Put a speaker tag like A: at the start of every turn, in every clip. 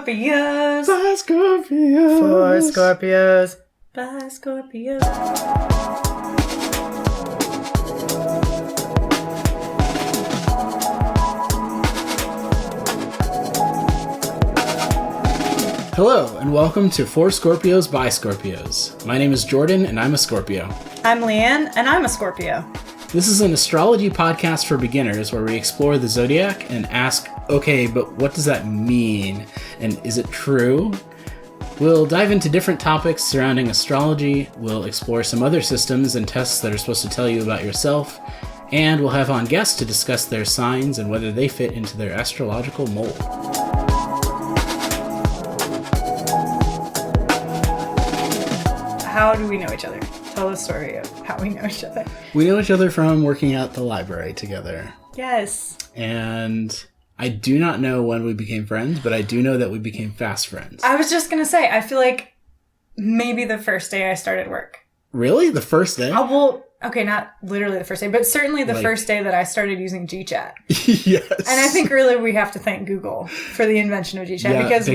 A: Scorpios.
B: By Scorpios.
A: For Scorpios. By Scorpios.
B: Hello, and welcome to For Scorpios by Scorpios. My name is Jordan, and I'm a Scorpio.
A: I'm Leann, and I'm a Scorpio.
B: This is an astrology podcast for beginners where we explore the Zodiac and ask, okay, but what does that mean? And is it true? We'll dive into different topics surrounding astrology, we'll explore some other systems and tests that are supposed to tell you about yourself, and we'll have on guests to discuss their signs and whether they fit into their astrological mold.
A: How do we know each other? Tell the story of how we know each other.
B: We know each other from working at the library together.
A: Yes.
B: And I do not know when we became friends, but I do know that we became fast friends.
A: I was just going to say, I feel like maybe the first day I started work.
B: Really? The first day?
A: Well, okay, not literally the first day, but certainly the first day that I started using GChat.
B: Yes.
A: And I think really we have to thank Google for the invention of GChat, because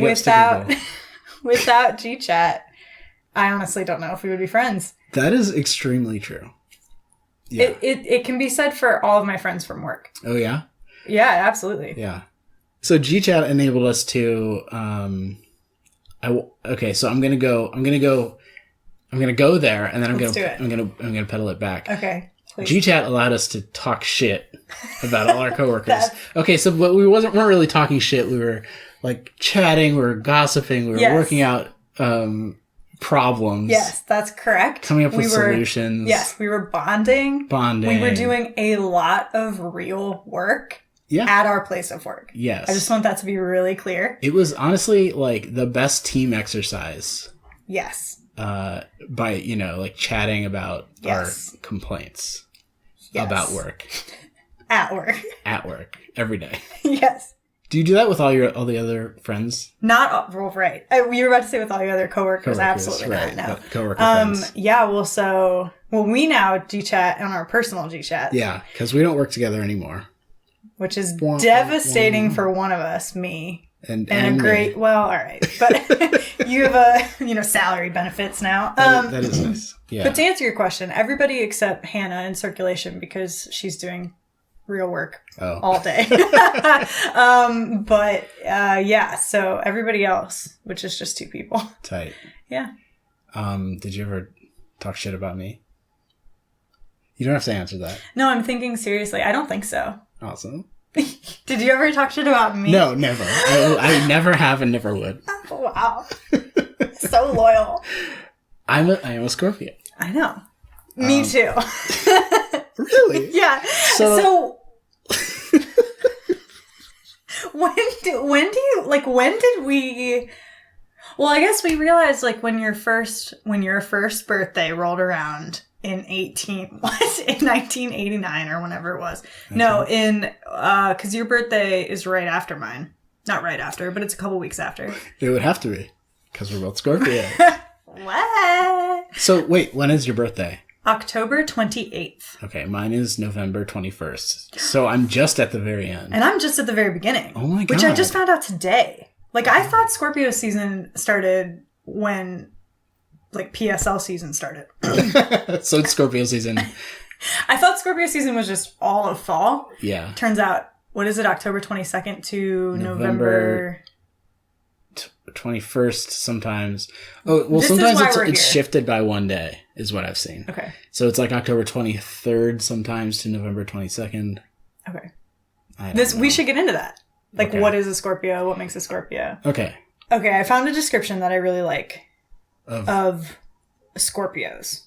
A: without GChat, I honestly don't know if we would be friends.
B: That is extremely true. Yeah.
A: It can be said for all of my friends from work.
B: Oh, yeah?
A: Yeah, absolutely.
B: Yeah. So GChat enabled us to, okay, so I'm going to go there, and then I'm going to pedal it back.
A: Okay. Please.
B: GChat allowed us to talk shit about all our coworkers. Okay, so but we weren't really talking shit. We were like chatting, we were gossiping, we were working out problems.
A: Yes, that's correct.
B: Coming up with solutions.
A: Yes, we were bonding. We were doing a lot of real work at our place of work.
B: Yes.
A: I just want that to be really clear.
B: It was honestly like the best team exercise.
A: Yes.
B: By, like chatting about our complaints about work.
A: At work.
B: At work. Every day.
A: Yes.
B: Do you do that with all the other friends?
A: Not all, right. You were about to say with all your other coworkers. Absolutely
B: right.
A: not. No.
B: Coworker friends.
A: Yeah. We now GChat on our personal GChat.
B: Yeah, because we don't work together anymore.
A: Which is devastating for one of us, me. And a great, all right. But you have salary benefits now.
B: That is nice. Yeah.
A: But to answer your question, everybody except Hannah in circulation, because she's doing real work all day. So everybody else, which is just two people.
B: Tight.
A: Yeah.
B: Did you ever talk shit about me? You don't have to answer that.
A: No, I'm thinking seriously. I don't think so.
B: Awesome.
A: Did you ever talk shit about me?
B: No, never. I never have and never would.
A: Wow. So loyal. I am
B: a Scorpio.
A: I know. Me too.
B: Really?
A: Yeah. So when did we, well, I guess we realized like when your first birthday rolled around in 1989 or whenever it was. Okay. No, because your birthday is right after mine. Not right after, but it's a couple weeks after.
B: It would have to be, because we're both Scorpio.
A: What?
B: So wait, when is your birthday?
A: October 28th.
B: Okay, mine is November 21st. So I'm just at the very end.
A: And I'm just at the very beginning.
B: Oh my God.
A: Which I just found out today. Like, I thought Scorpio season started when, like, PSL season started.
B: So it's Scorpio season.
A: I thought Scorpio season was just all of fall.
B: Yeah.
A: Turns out, what is it, October 22nd to November
B: 21st sometimes. Oh, well, sometimes it's shifted by one day, is what I've seen.
A: Okay.
B: So it's like October 23rd sometimes to November 22nd.
A: Okay.
B: We
A: should get into that. Like, what is a Scorpio? What makes a Scorpio?
B: Okay.
A: Okay, I found a description that I really like of Scorpios.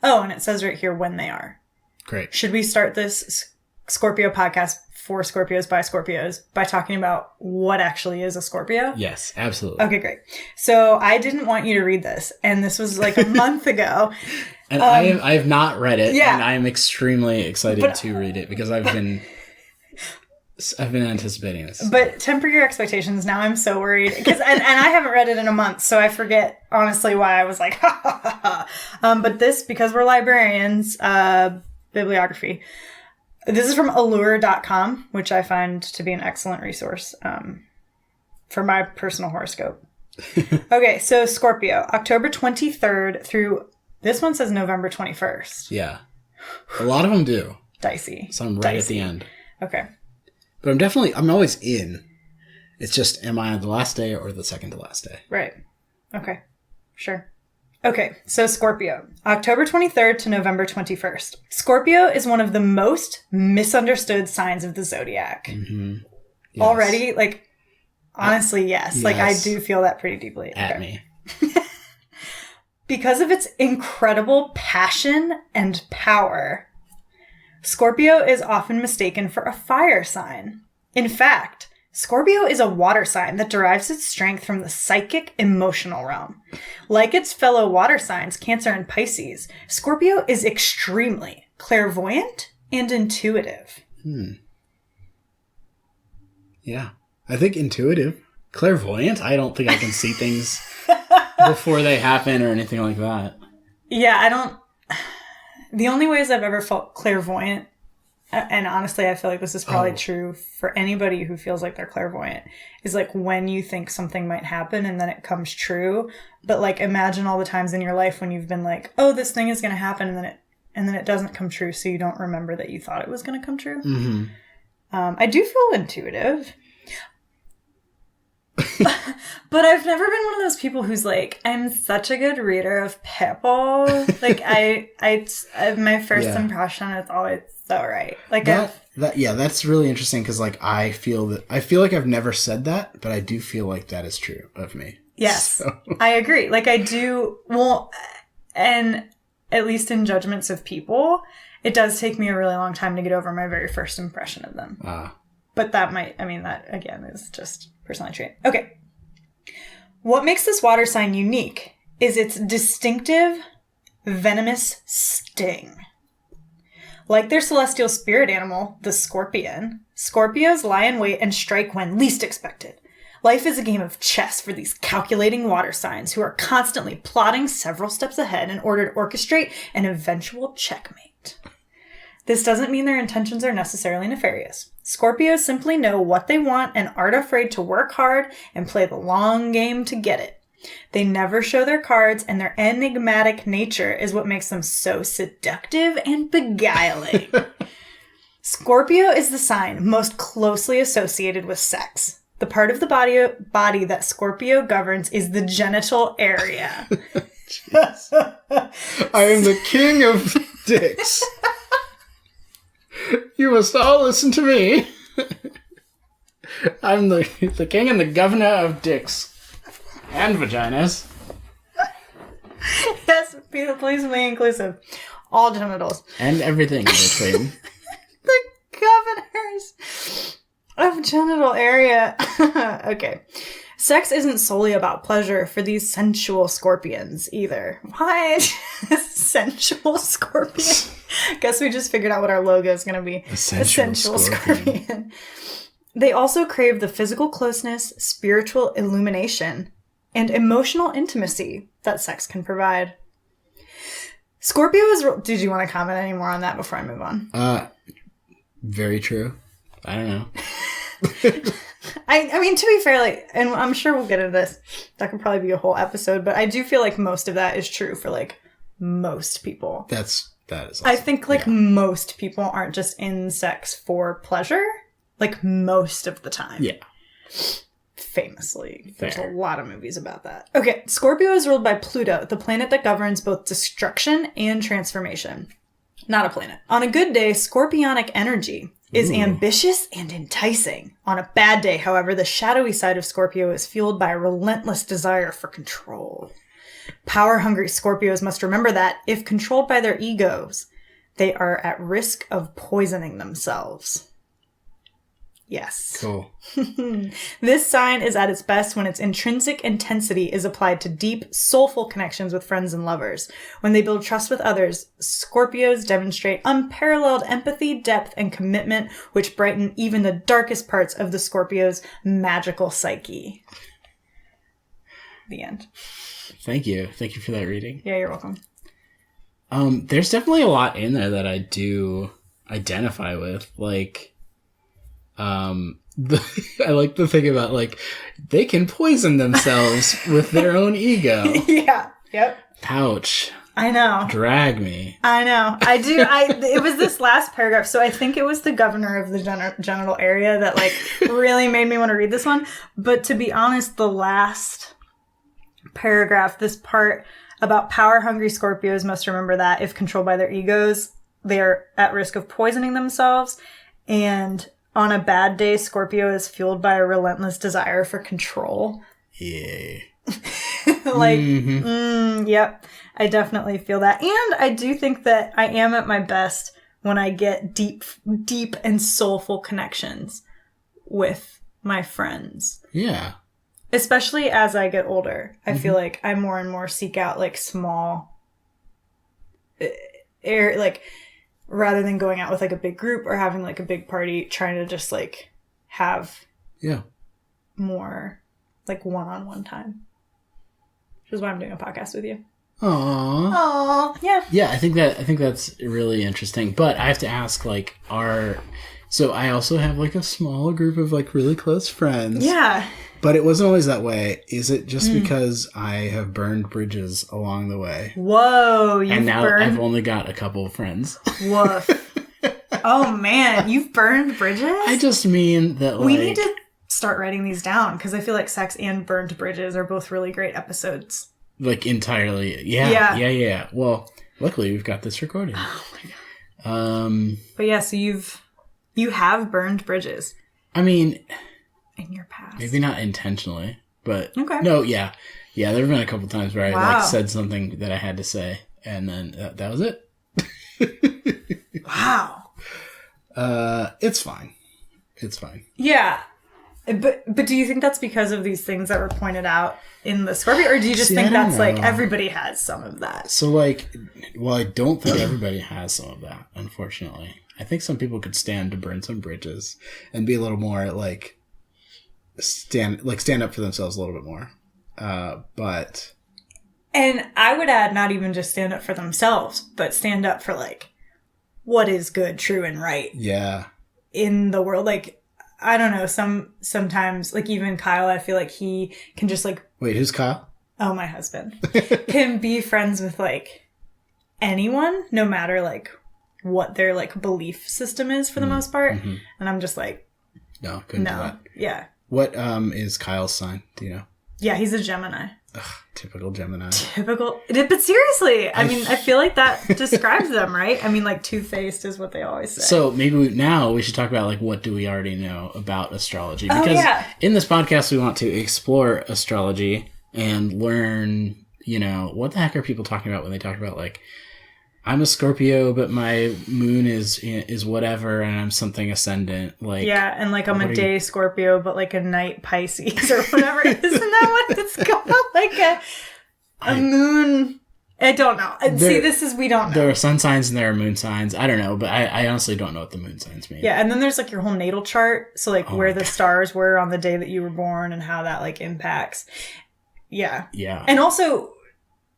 A: Oh, and it says right here when they are.
B: Great.
A: Should we start this Scorpio podcast for Scorpios by Scorpios by talking about what actually is a Scorpio?
B: Yes, absolutely.
A: Okay, great. So I didn't want you to read this, and this was like a month ago.
B: And I have not read it, and I am extremely excited to read it because I've been anticipating this.
A: But temper your expectations. Now I'm so worried because and I haven't read it in a month, so I forget honestly why I was like ha ha ha ha. But this, because we're librarians, bibliography. This is from allure.com, which I find to be an excellent resource. for my personal horoscope. Okay, so Scorpio, October 23rd through, this one says November 21st.
B: Yeah. A lot of them do.
A: Dicey.
B: So I'm right at the end.
A: Okay.
B: But I'm always in. It's just, am I on the last day or the second to last day?
A: Right. Okay. Sure. Okay, so Scorpio, October 23rd to November 21st. Scorpio is one of the most misunderstood signs of the zodiac.
B: Mm-hmm. Yes.
A: Already, like, honestly, yes. Like, I do feel that pretty deeply.
B: At me.
A: Because of its incredible passion and power, Scorpio is often mistaken for a fire sign. In fact, Scorpio is a water sign that derives its strength from the psychic emotional realm. Like its fellow water signs, Cancer and Pisces, Scorpio is extremely clairvoyant and intuitive.
B: Yeah. I think intuitive. Clairvoyant? I don't think I can see things before they happen or anything like that.
A: Yeah, the only ways I've ever felt clairvoyant, and honestly, I feel like this is probably true for anybody who feels like they're clairvoyant, is like when you think something might happen and then it comes true. But like, imagine all the times in your life when you've been like, oh, this thing is going to happen, and then it doesn't come true, so you don't remember that you thought it was going to come true.
B: Mm-hmm.
A: I do feel intuitive. But I've never been one of those people who's like, I'm such a good reader of people. Like, my first impression is always so right. Like,
B: that's really interesting because like I feel like I've never said that, but I do feel like that is true of me.
A: Yes,
B: so.
A: I agree. Like, I do. Well, and at least in judgments of people, it does take me a really long time to get over my very first impression of them. But that again is just personality trait. Okay. What makes this water sign unique is its distinctive venomous sting. Like their celestial spirit animal, the scorpion, Scorpios lie in wait and strike when least expected. Life is a game of chess for these calculating water signs who are constantly plotting several steps ahead in order to orchestrate an eventual checkmate. This doesn't mean their intentions are necessarily nefarious. Scorpios simply know what they want and aren't afraid to work hard and play the long game to get it. They never show their cards, and their enigmatic nature is what makes them so seductive and beguiling. Scorpio is the sign most closely associated with sex. The part of the body that Scorpio governs is the genital area.
B: I am the king of dicks. You must all listen to me. I'm the king and the governor of dicks. And vaginas.
A: Yes, please be inclusive. All genitals.
B: And everything in between.
A: The governors of genital area. Okay. Sex isn't solely about pleasure for these sensual scorpions either. What? Sensual scorpion? Guess we just figured out what our logo is going to be.
B: A sensual scorpion.
A: They also crave the physical closeness, spiritual illumination, and emotional intimacy that sex can provide. Scorpio is... Did you want to comment any more on that before I move on?
B: Very true. I don't know.
A: I mean, to be fair, like, and I'm sure we'll get into this. That could probably be a whole episode, but I do feel like most of that is true for, like, most people.
B: That is awesome. I
A: think, like, most people aren't just in sex for pleasure. Like, most of the time.
B: Yeah.
A: Famously.
B: Fair.
A: There's a lot of movies about that. Okay, Scorpio is ruled by Pluto, the planet that governs both destruction and transformation. Not a planet. On a good day, scorpionic energy is ambitious and enticing. On a bad day, however, the shadowy side of Scorpio is fueled by a relentless desire for control. Power-hungry Scorpios must remember that, if controlled by their egos, they are at risk of poisoning themselves. Yes.
B: Cool.
A: This sign is at its best when its intrinsic intensity is applied to deep, soulful connections with friends and lovers. When they build trust with others, Scorpios demonstrate unparalleled empathy, depth, and commitment, which brighten even the darkest parts of the Scorpio's magical psyche. The end.
B: Thank you. Thank you for that reading.
A: Yeah, you're welcome.
B: There's definitely a lot in there that I do identify with. Like, I like the thing about, like, they can poison themselves with their own ego.
A: Yeah. Yep.
B: Ouch.
A: I know.
B: Drag me.
A: I know. I do. It was this last paragraph. So I think it was the governor of the genital area that, like, really made me want to read this one. But to be honest, the last paragraph, this part about power-hungry Scorpios must remember that if controlled by their egos, they are at risk of poisoning themselves. And on a bad day, Scorpio is fueled by a relentless desire for control.
B: Yeah.
A: Like, yep. I definitely feel that. And I do think that I am at my best when I get deep and soulful connections with my friends.
B: Yeah.
A: Especially as I get older. I feel like I more and more seek out, like, small, like, rather than going out with, like, a big group or having, like, a big party, trying to just, like, have more, like, one-on-one time. Which is why I'm doing a podcast with you. Aww. Yeah.
B: Yeah, I think that's really interesting. But I have to ask, like, so I also have, like, a small group of, like, really close friends.
A: Yeah.
B: But it wasn't always that way. Is it just because I have burned bridges along the way?
A: Whoa,
B: and now I've only got a couple of friends.
A: Woof. Oh, man. You've burned bridges?
B: I just mean that, like...
A: We need to start writing these down, because I feel like sex and burned bridges are both really great episodes.
B: Like, entirely. Yeah. Well, luckily we've got this recorded.
A: Oh, my God. But yeah, so you have burned bridges.
B: I mean...
A: In your past.
B: Maybe not intentionally, but...
A: Okay.
B: No, yeah. Yeah, there have been a couple times where I, like, said something that I had to say, and then that was it.
A: Wow.
B: It's fine. It's fine.
A: Yeah. But do you think that's because of these things that were pointed out in the Scorpio, or do you just think that's, like, everybody has some of that?
B: So, like, well, I don't think everybody has some of that, unfortunately. I think some people could stand to burn some bridges and be a little more, like... stand up for themselves a little bit more, but
A: and I would add not even just stand up for themselves, but stand up for, like, what is good, true, and right.
B: Yeah,
A: in the world. Like, I don't know. Sometimes, like, even Kyle, I feel like he can just, like,
B: wait, who's Kyle?
A: Oh, my husband can be friends with, like, anyone, no matter, like, what their, like, belief system is for the most part. And I'm just like,
B: no, couldn't do that.
A: Yeah.
B: What is Kyle's sign? Do you know?
A: Yeah, he's a Gemini.
B: Ugh, typical Gemini.
A: But seriously, I mean, I feel like that describes them, right? I mean, like, two-faced is what they always say.
B: So maybe we should talk about, like, what do we already know about astrology? Because in this podcast, we want to explore astrology and learn, you know, what the heck are people talking about when they talk about, like, I'm a Scorpio, but my moon is whatever, and I'm something ascendant. Like,
A: yeah, and, like, I'm a day Scorpio, but, like, a night Pisces or whatever. Isn't that what it's called? Like a moon. I don't know. We don't know.
B: There are sun signs and there are moon signs. I don't know, but I honestly don't know what the moon signs mean.
A: Yeah, and then there's, like, your whole natal chart. So, like, where the stars were on the day that you were born and how that, like, impacts. Yeah.
B: Yeah.
A: And also...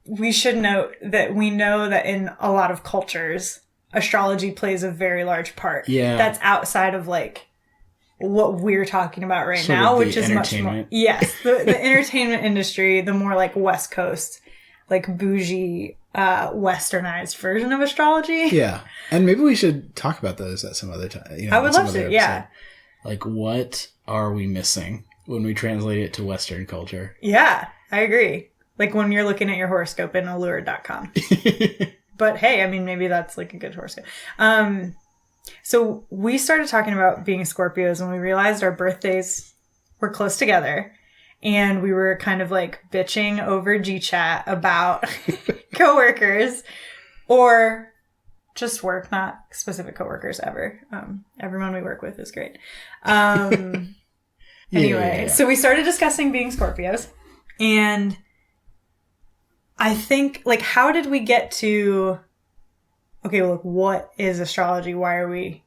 A: we should note that we know that in a lot of cultures, astrology plays a very large part.
B: Yeah.
A: That's outside of, like, what we're talking about right now, which is much more... Yes. The entertainment industry, the more, like, West Coast, like, bougie, westernized version of astrology.
B: Yeah. And maybe we should talk about those at some other time. You know,
A: I would love to,
B: episode.
A: yeah.
B: Like, what are we missing when we translate it to Western culture?
A: Yeah, I agree. Like, when you're looking at your horoscope in allure.com. But hey, I mean, maybe that's, like, a good horoscope. So we started talking about being Scorpios when we realized our birthdays were close together. And we were kind of, like, bitching over G-Chat about coworkers or just work, not specific coworkers ever. Everyone we work with is great. Anyway, yeah. So we started discussing being Scorpios. And... I think, like, how did we get to, okay, well, look, what is astrology? Why are we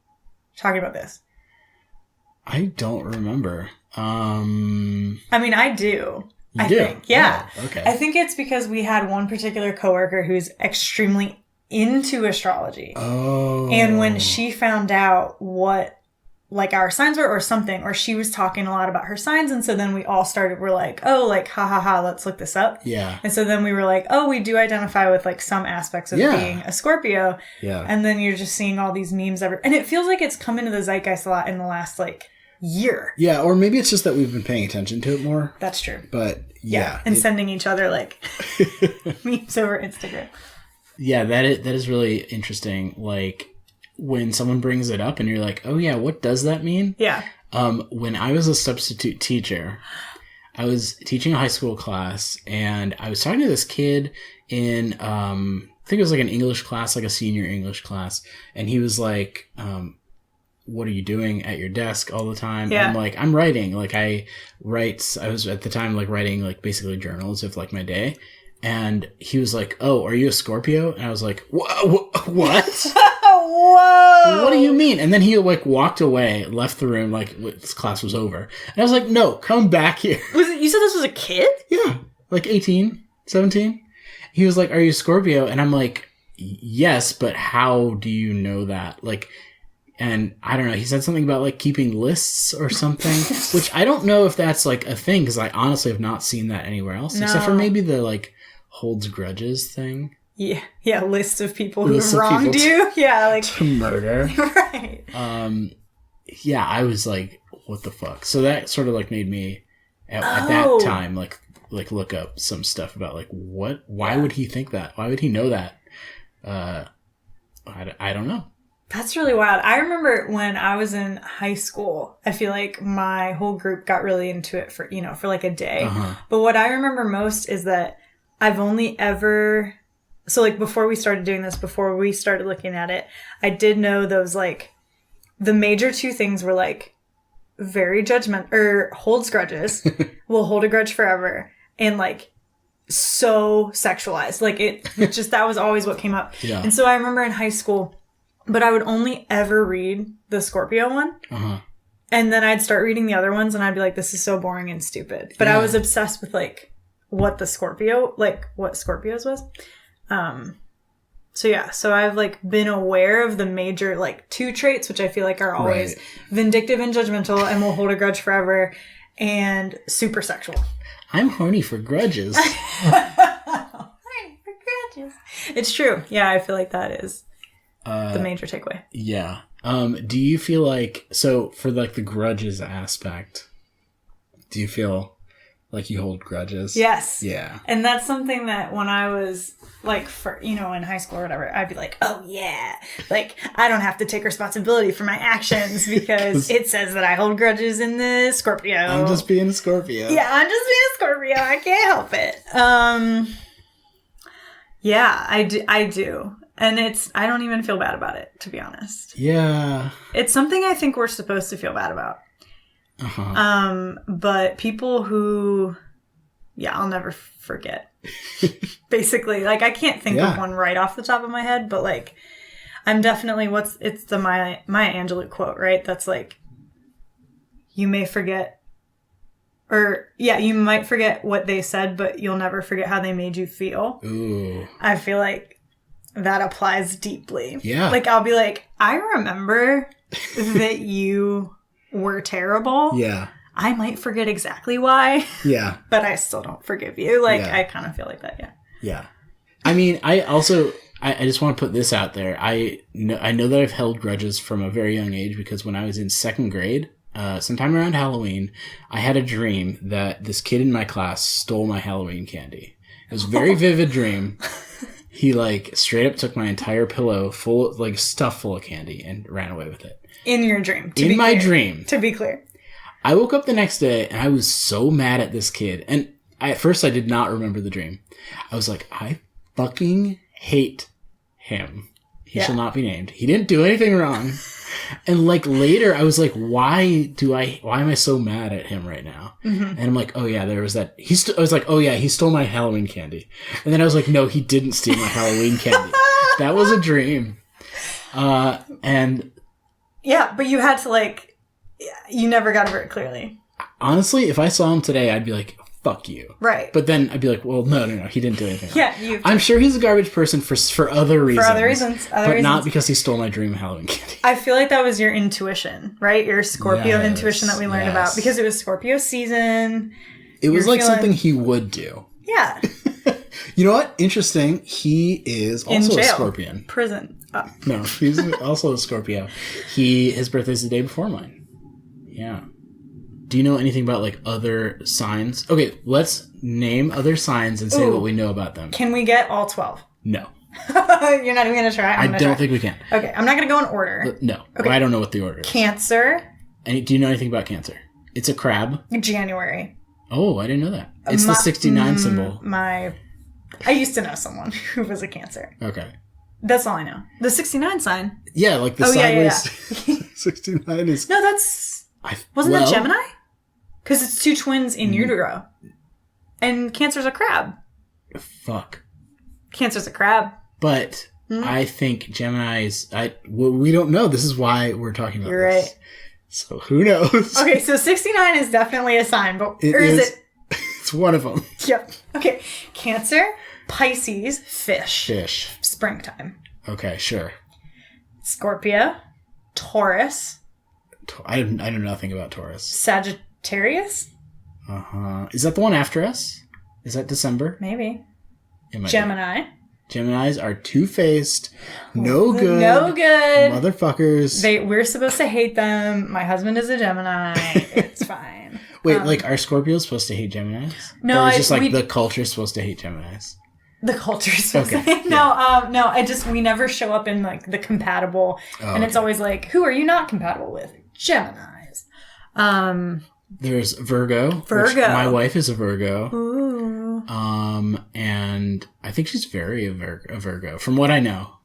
A: talking about this?
B: I don't remember.
A: I mean, I do.
B: You do?
A: Think. Yeah.
B: Oh, okay.
A: I think it's because we had one particular coworker who's extremely into astrology.
B: Oh.
A: And when she found out what like our signs were or something, or she was talking a lot about her signs. And so then we all we're like, oh, like, ha ha ha, let's look this up.
B: Yeah.
A: And so then we were like, oh, we do identify with like some aspects of being a Scorpio.
B: Yeah.
A: And then you're just seeing all these memes and it feels like it's come into the zeitgeist a lot in the last like year.
B: Yeah. Or maybe it's just that we've been paying attention to it more.
A: That's true.
B: But yeah.
A: And sending each other like memes over Instagram.
B: Yeah. That is really interesting. Like, when someone brings it up and you're like, oh yeah, what does that mean?
A: Yeah.
B: When I was a substitute teacher, I was teaching a high school class and I was talking to this kid in, I think it was like an English class, like a senior English class. And he was like, what are you doing at your desk all the time?
A: Yeah.
B: I'm like, I'm writing. Like I was at the time like writing like basically journals of like my day. And he was like, oh, are you a Scorpio? And I was like, what?
A: Whoa!
B: What do you mean? And then he like walked away, left the room, like this class was over. And I was like, no, come back here.
A: You said this was a kid?
B: Yeah. Like 18, 17. He was like, are you a Scorpio? And I'm like, yes, but how do you know that? Like, and I don't know. He said something about like keeping lists or something, which I don't know if that's like a thing because I honestly have not seen that anywhere else, except for maybe the like holds grudges thing.
A: Yeah, list of people who have wronged you. Yeah, like
B: to murder.
A: Right.
B: Yeah, I was like, what the fuck? So that sort of like made me at that time like look up some stuff about like what? Why would he think that? Why would he know that? I don't know.
A: That's really wild. I remember when I was in high school, I feel like my whole group got really into it for like a day. Uh-huh. But what I remember most is that I've only ever, so like before we started doing this, before we started looking at it, I did know those like, the major two things were like very holds grudges, will hold a grudge forever, and like so sexualized. Like that was always what came up.
B: Yeah.
A: And so I remember in high school, but I would only ever read the Scorpio one. Uh-huh. And then I'd start reading the other ones and I'd be like, this is so boring and stupid. But I was obsessed with like what Scorpios was. So I've like been aware of the major like two traits, which I feel like are always vindictive and judgmental and will hold a grudge forever and super sexual.
B: I'm horny for grudges.
A: Horny for grudges. It's true. Yeah, I feel like that is the major takeaway.
B: Yeah. Do you feel like, so for like the grudges aspect, do you feel like you hold grudges?
A: Yes.
B: Yeah.
A: And that's something that when I was like, in high school or whatever, I'd be like, oh yeah, like I don't have to take responsibility for my actions because it says that I hold grudges in the Scorpio.
B: I'm just being a Scorpio.
A: Yeah, I'm just being a Scorpio. I can't help it. Yeah, I do. And I don't even feel bad about it, to be honest.
B: Yeah.
A: It's something I think we're supposed to feel bad about. Uh-huh. But people who, I'll never forget. Basically, like I can't think of one right off the top of my head, but like I'm definitely it's the Maya Angelou quote, right? That's like, you may forget, you might forget what they said, but you'll never forget how they made you feel.
B: Ooh.
A: I feel like that applies deeply.
B: Yeah.
A: Like I'll be like, I remember that you were terrible.
B: Yeah.
A: I might forget exactly why.
B: Yeah.
A: But I still don't forgive you. Like, I kind of feel like that, yeah.
B: Yeah. I mean, I just want to put this out there. I know that I've held grudges from a very young age because when I was in second grade, sometime around Halloween, I had a dream that this kid in my class stole my Halloween candy. It was a very vivid dream. He like straight up took my entire pillow full of like stuff full of candy and ran away with it. In
A: your dream.
B: In my dream.
A: To be clear.
B: I woke up the next day and I was so mad at this kid. And at first I did not remember the dream. I was like, I fucking hate him. He shall not be named. He didn't do anything wrong. And like later I was like, why am I so mad at him right now? Mm-hmm. And I'm like, oh yeah, there was that. I was like, oh yeah, he stole my Halloween candy. And then I was like, no, he didn't steal my Halloween candy. That was a dream. And
A: yeah, but you had to like, you never got over it clearly.
B: Honestly, if I saw him today, I'd be like, fuck you.
A: Right.
B: But then I'd be like, well, no, he didn't do anything.
A: Yeah,
B: I'm sure he's a garbage person for other reasons.
A: For other reasons.
B: But not because he stole my dream Halloween candy.
A: I feel like that was your intuition, right? Your Scorpio intuition that we learned about. Because it was Scorpio season.
B: It was like something he would do.
A: Yeah.
B: You know what? Interesting. He is also a Scorpion.
A: Prison. Oh.
B: No, he's also a Scorpio. His birthday's the day before mine. Yeah. Do you know anything about like other signs? Okay, let's name other signs and say what we know about them.
A: Can we get all 12?
B: No.
A: You're not even going to try?
B: I don't think we can.
A: Okay, I'm not going to go in order.
B: No.
A: Okay.
B: I don't know what the order is.
A: Cancer.
B: Do you know anything about Cancer? It's a crab.
A: January.
B: Oh, I didn't know that. It's the 69 symbol.
A: I used to know someone who was a Cancer.
B: Okay.
A: That's all I know. The 69 sign.
B: Yeah, like the sideways. Yeah. 69 is...
A: No, that's... Wasn't that Gemini? Because it's two twins in utero. And Cancer's a crab.
B: Fuck.
A: Cancer's a crab.
B: But I think Gemini is... we don't know. This is why we're talking about this. Right. So who knows?
A: Okay, so 69 is definitely a sign, but is it?
B: It's one of them.
A: Yep. Okay. Cancer, Pisces, fish. Springtime.
B: Okay, sure.
A: Scorpio, Taurus.
B: I know nothing about Taurus.
A: Sagittarius.
B: Is that the one after us? Is that December?
A: Maybe. Gemini.
B: Geminis are two-faced, no good motherfuckers.
A: We're supposed to hate them. My husband is a Gemini. It's fine.
B: Wait, are Scorpios supposed to hate Geminis?
A: No,
B: or is just the culture's supposed to hate Geminis?
A: The culture's supposed to hate. No, we never show up in like the compatible, and it's always like, who are you not compatible with? Geminis.
B: There's Virgo. Which my wife is a Virgo.
A: Ooh.
B: And I think she's very a Virgo, from what I know.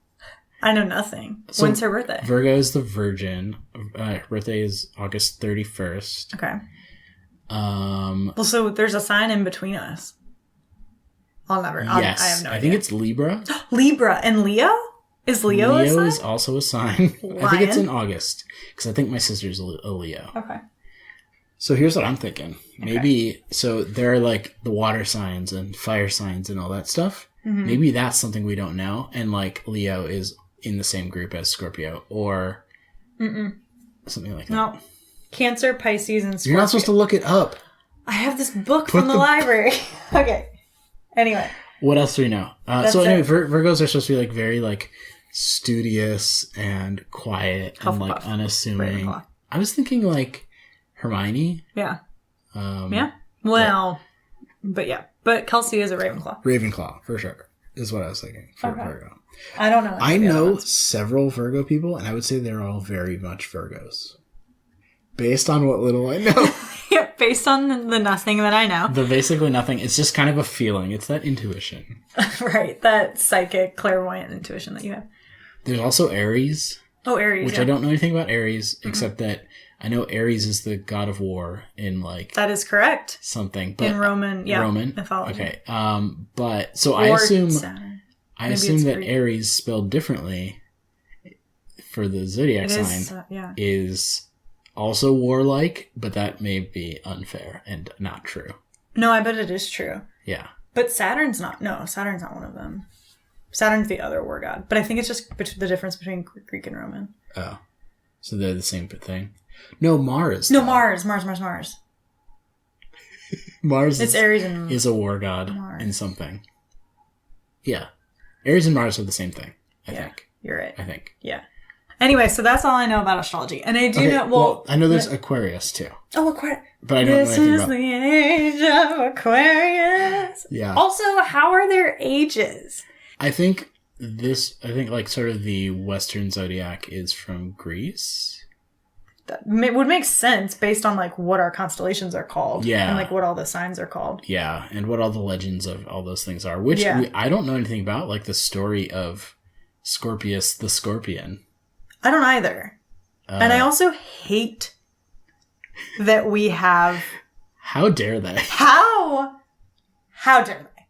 A: I know nothing. So when's her birthday?
B: Virgo is the Virgin. Her birthday is August 31st.
A: Okay. Well, so there's a sign in between us. Yes. I have no idea. I
B: think it's Libra.
A: Libra and Leo? Is Leo a sign?
B: Leo is also a sign. I think it's in August, because I think my sister's a Leo.
A: Okay.
B: So here's what I'm thinking. Maybe, so there are like the water signs and fire signs and all that stuff. Mm-hmm. Maybe that's something we don't know. And like Leo is in the same group as Scorpio or something like that. No.
A: Cancer, Pisces, and Scorpio.
B: You're not supposed to look it up.
A: I have this book from the library. Okay. Anyway.
B: What else do we know? Virgos are supposed to be like very like studious and quiet and like unassuming. I was thinking like Hermione.
A: Yeah. Yeah. Well, but Kelsey is a Ravenclaw.
B: Ravenclaw, for sure, is what I was thinking for Virgo.
A: I don't know.
B: I know several Virgo people, and I would say they're all very much Virgos. Based on what little I know.
A: Yeah, based on the nothing that I know.
B: Basically nothing. It's just kind of a feeling. It's that intuition.
A: Right. That psychic, clairvoyant intuition that you have.
B: There's also Aries.
A: Oh, Aries.
B: Which I don't know anything about Aries, except that I know Aries is the god of war in like...
A: That is correct.
B: Something. But
A: in Roman mythology.
B: Okay. But, so I assume that Aries spelled differently for the Zodiac sign is also warlike, but that may be unfair and not true.
A: No, I bet it is true.
B: Yeah.
A: But Saturn's not one of them. Saturn's the other war god. But I think it's just the difference between Greek and Roman.
B: Oh. So they're the same thing? No, Mars.
A: No, Mars.
B: Mars
A: it's Aries and
B: is a war god in something. Yeah. Aries and Mars are the same thing, I think.
A: You're right.
B: I think.
A: Yeah. Anyway, so that's all I know about astrology. And I do know...
B: Well, I know there's Aquarius, too.
A: Oh, Aquarius.
B: But I don't know anything about...
A: This is the age of Aquarius.
B: Yeah.
A: Also, how are their ages?
B: I think like sort of the Western Zodiac is from Greece.
A: That would make sense based on like what our constellations are called.
B: Yeah.
A: And like what all the signs are called.
B: Yeah. And what all the legends of all those things are, which I don't know anything about, like the story of Scorpius the Scorpion. I
A: don't either. And I also hate that we have...
B: How dare they?
A: How dare they?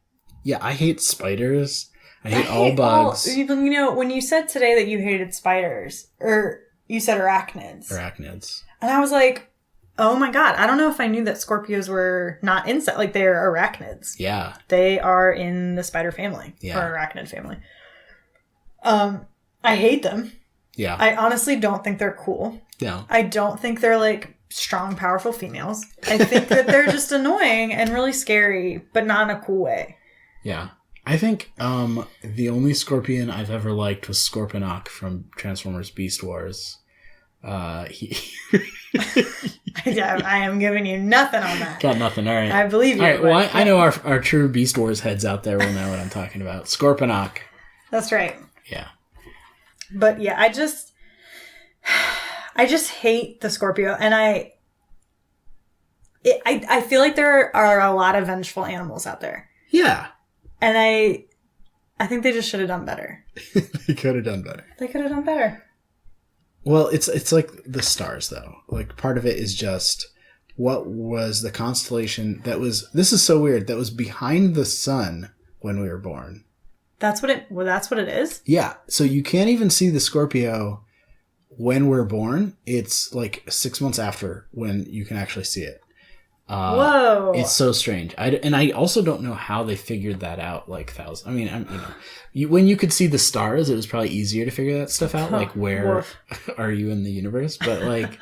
B: Yeah, I hate spiders. I hate all bugs.
A: Even, when you said today that you hated spiders, or you said arachnids.
B: Arachnids.
A: And I was like, Oh my God. I don't know if I knew that Scorpios were not insect, like they're arachnids.
B: Yeah.
A: They are in the spider family.
B: Yeah.
A: Or arachnid family. I hate them.
B: Yeah.
A: I honestly don't think they're cool.
B: No.
A: I don't think they're like strong, powerful females. I think that they're just annoying and really scary, but not in a cool way.
B: Yeah. I think the only scorpion I've ever liked was Scorponok from Transformers Beast Wars. I
A: am giving you nothing on that.
B: Got nothing. All right.
A: I believe you.
B: All right. Well, I know our true Beast Wars heads out there will know what I'm talking about. Scorponok.
A: That's right.
B: Yeah.
A: But yeah, I just hate the Scorpio, and I feel like there are a lot of vengeful animals out there.
B: Yeah.
A: And I think they just should have done better.
B: They could have done better.
A: They could have done better.
B: Well, it's like the stars, though. Like, part of it is just what was the constellation that was... This is so weird. That was behind the sun when we were born.
A: That's what it is?
B: Yeah. So you can't even see the Scorpio when we're born. It's like 6 months after when you can actually see it.
A: Whoa.
B: It's so strange. I also don't know how they figured that out. Like thousands. I mean, when you could see the stars, it was probably easier to figure that stuff out. Like, where are you in the universe? But like,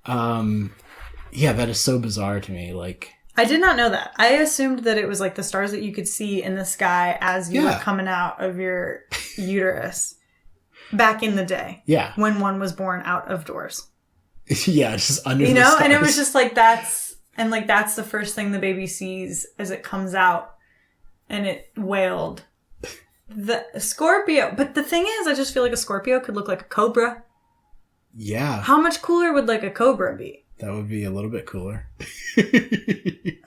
B: yeah, that is so bizarre to me. Like,
A: I did not know that. I assumed that it was like the stars that you could see in the sky as you were coming out of your uterus back in the day.
B: Yeah.
A: When one was born out of doors.
B: Yeah, just under the stars.
A: And it was just like that's the first thing the baby sees as it comes out, and it wailed. The Scorpio. But the thing is, I just feel like a Scorpio could look like a cobra.
B: Yeah.
A: How much cooler would like a cobra be?
B: That would be a little bit cooler.
A: That'd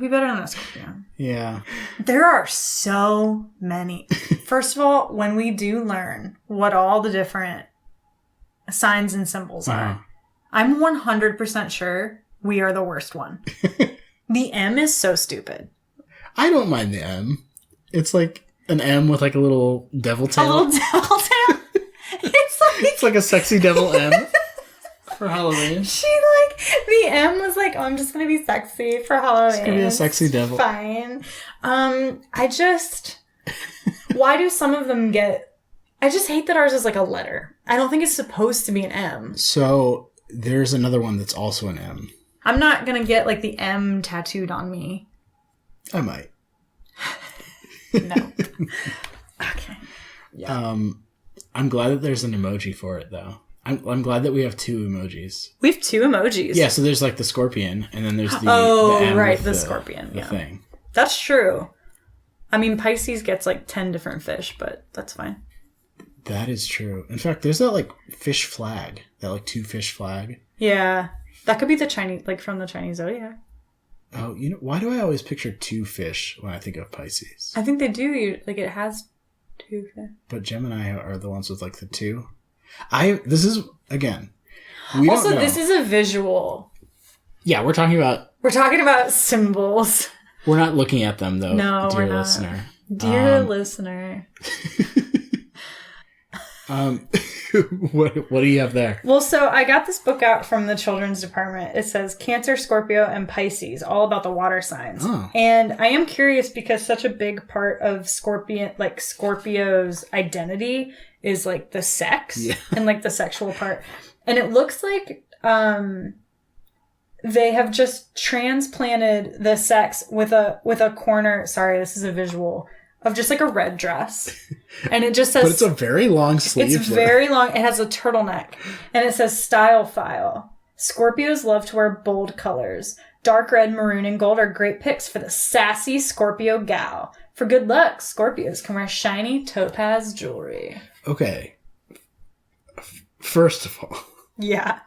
A: be better than a Scorpio.
B: Yeah.
A: There are so many. First of all, when we do learn what all the different signs and symbols are, I'm 100% sure we are the worst one. The M is so stupid. I
B: don't mind the M. It's like an M with like a little devil tail.
A: A little devil tail?
B: It's like a sexy devil M. For Halloween.
A: The M was like, oh, I'm just going to be sexy for Halloween. It's
B: going to be a sexy devil.
A: Fine. Why do some of them I just hate that ours is like a letter. I don't think it's supposed to be an M.
B: So there's another one that's also an M.
A: I'm not going to get like the M tattooed on me.
B: I might.
A: No. Okay.
B: Yeah. I'm glad that there's an emoji for it, though. I'm glad that we have two emojis.
A: We have two emojis.
B: Yeah, so there's like the scorpion, and then there's the M
A: right, the scorpion.
B: The thing.
A: That's true. I mean, Pisces gets like 10 different fish, but that's fine.
B: That is true. In fact, there's that like fish flag, that like 2-fish flag.
A: Yeah, that could be the Chinese, like from the Chinese Zodiac.
B: Oh, why do I always picture 2 fish when I think of Pisces?
A: I think they do. Like it has 2 fish.
B: But Gemini are the ones with like the 2. This is, again,
A: also, this is a visual.
B: Yeah, we're talking about
A: symbols.
B: We're not looking at them, though,
A: no,
B: dear
A: we're not.
B: listener.
A: Dear listener.
B: What do you have there?
A: Well, so I got this book out from the children's department. It says Cancer, Scorpio, and Pisces, all about the water signs.
B: Oh.
A: And I am curious because such a big part of Scorpio's identity is like the sex and like the sexual part. And it looks like they have just transplanted the sex with a corner. Sorry, this is a visual. Of just like a red dress. And it just says...
B: But it's a very long sleeve.
A: It's very long. It has a turtleneck. And it says Style File. Scorpios love to wear bold colors. Dark red, maroon, and gold are great picks for the sassy Scorpio gal. For good luck, Scorpios can wear shiny topaz jewelry.
B: Okay. First of all...
A: Yeah.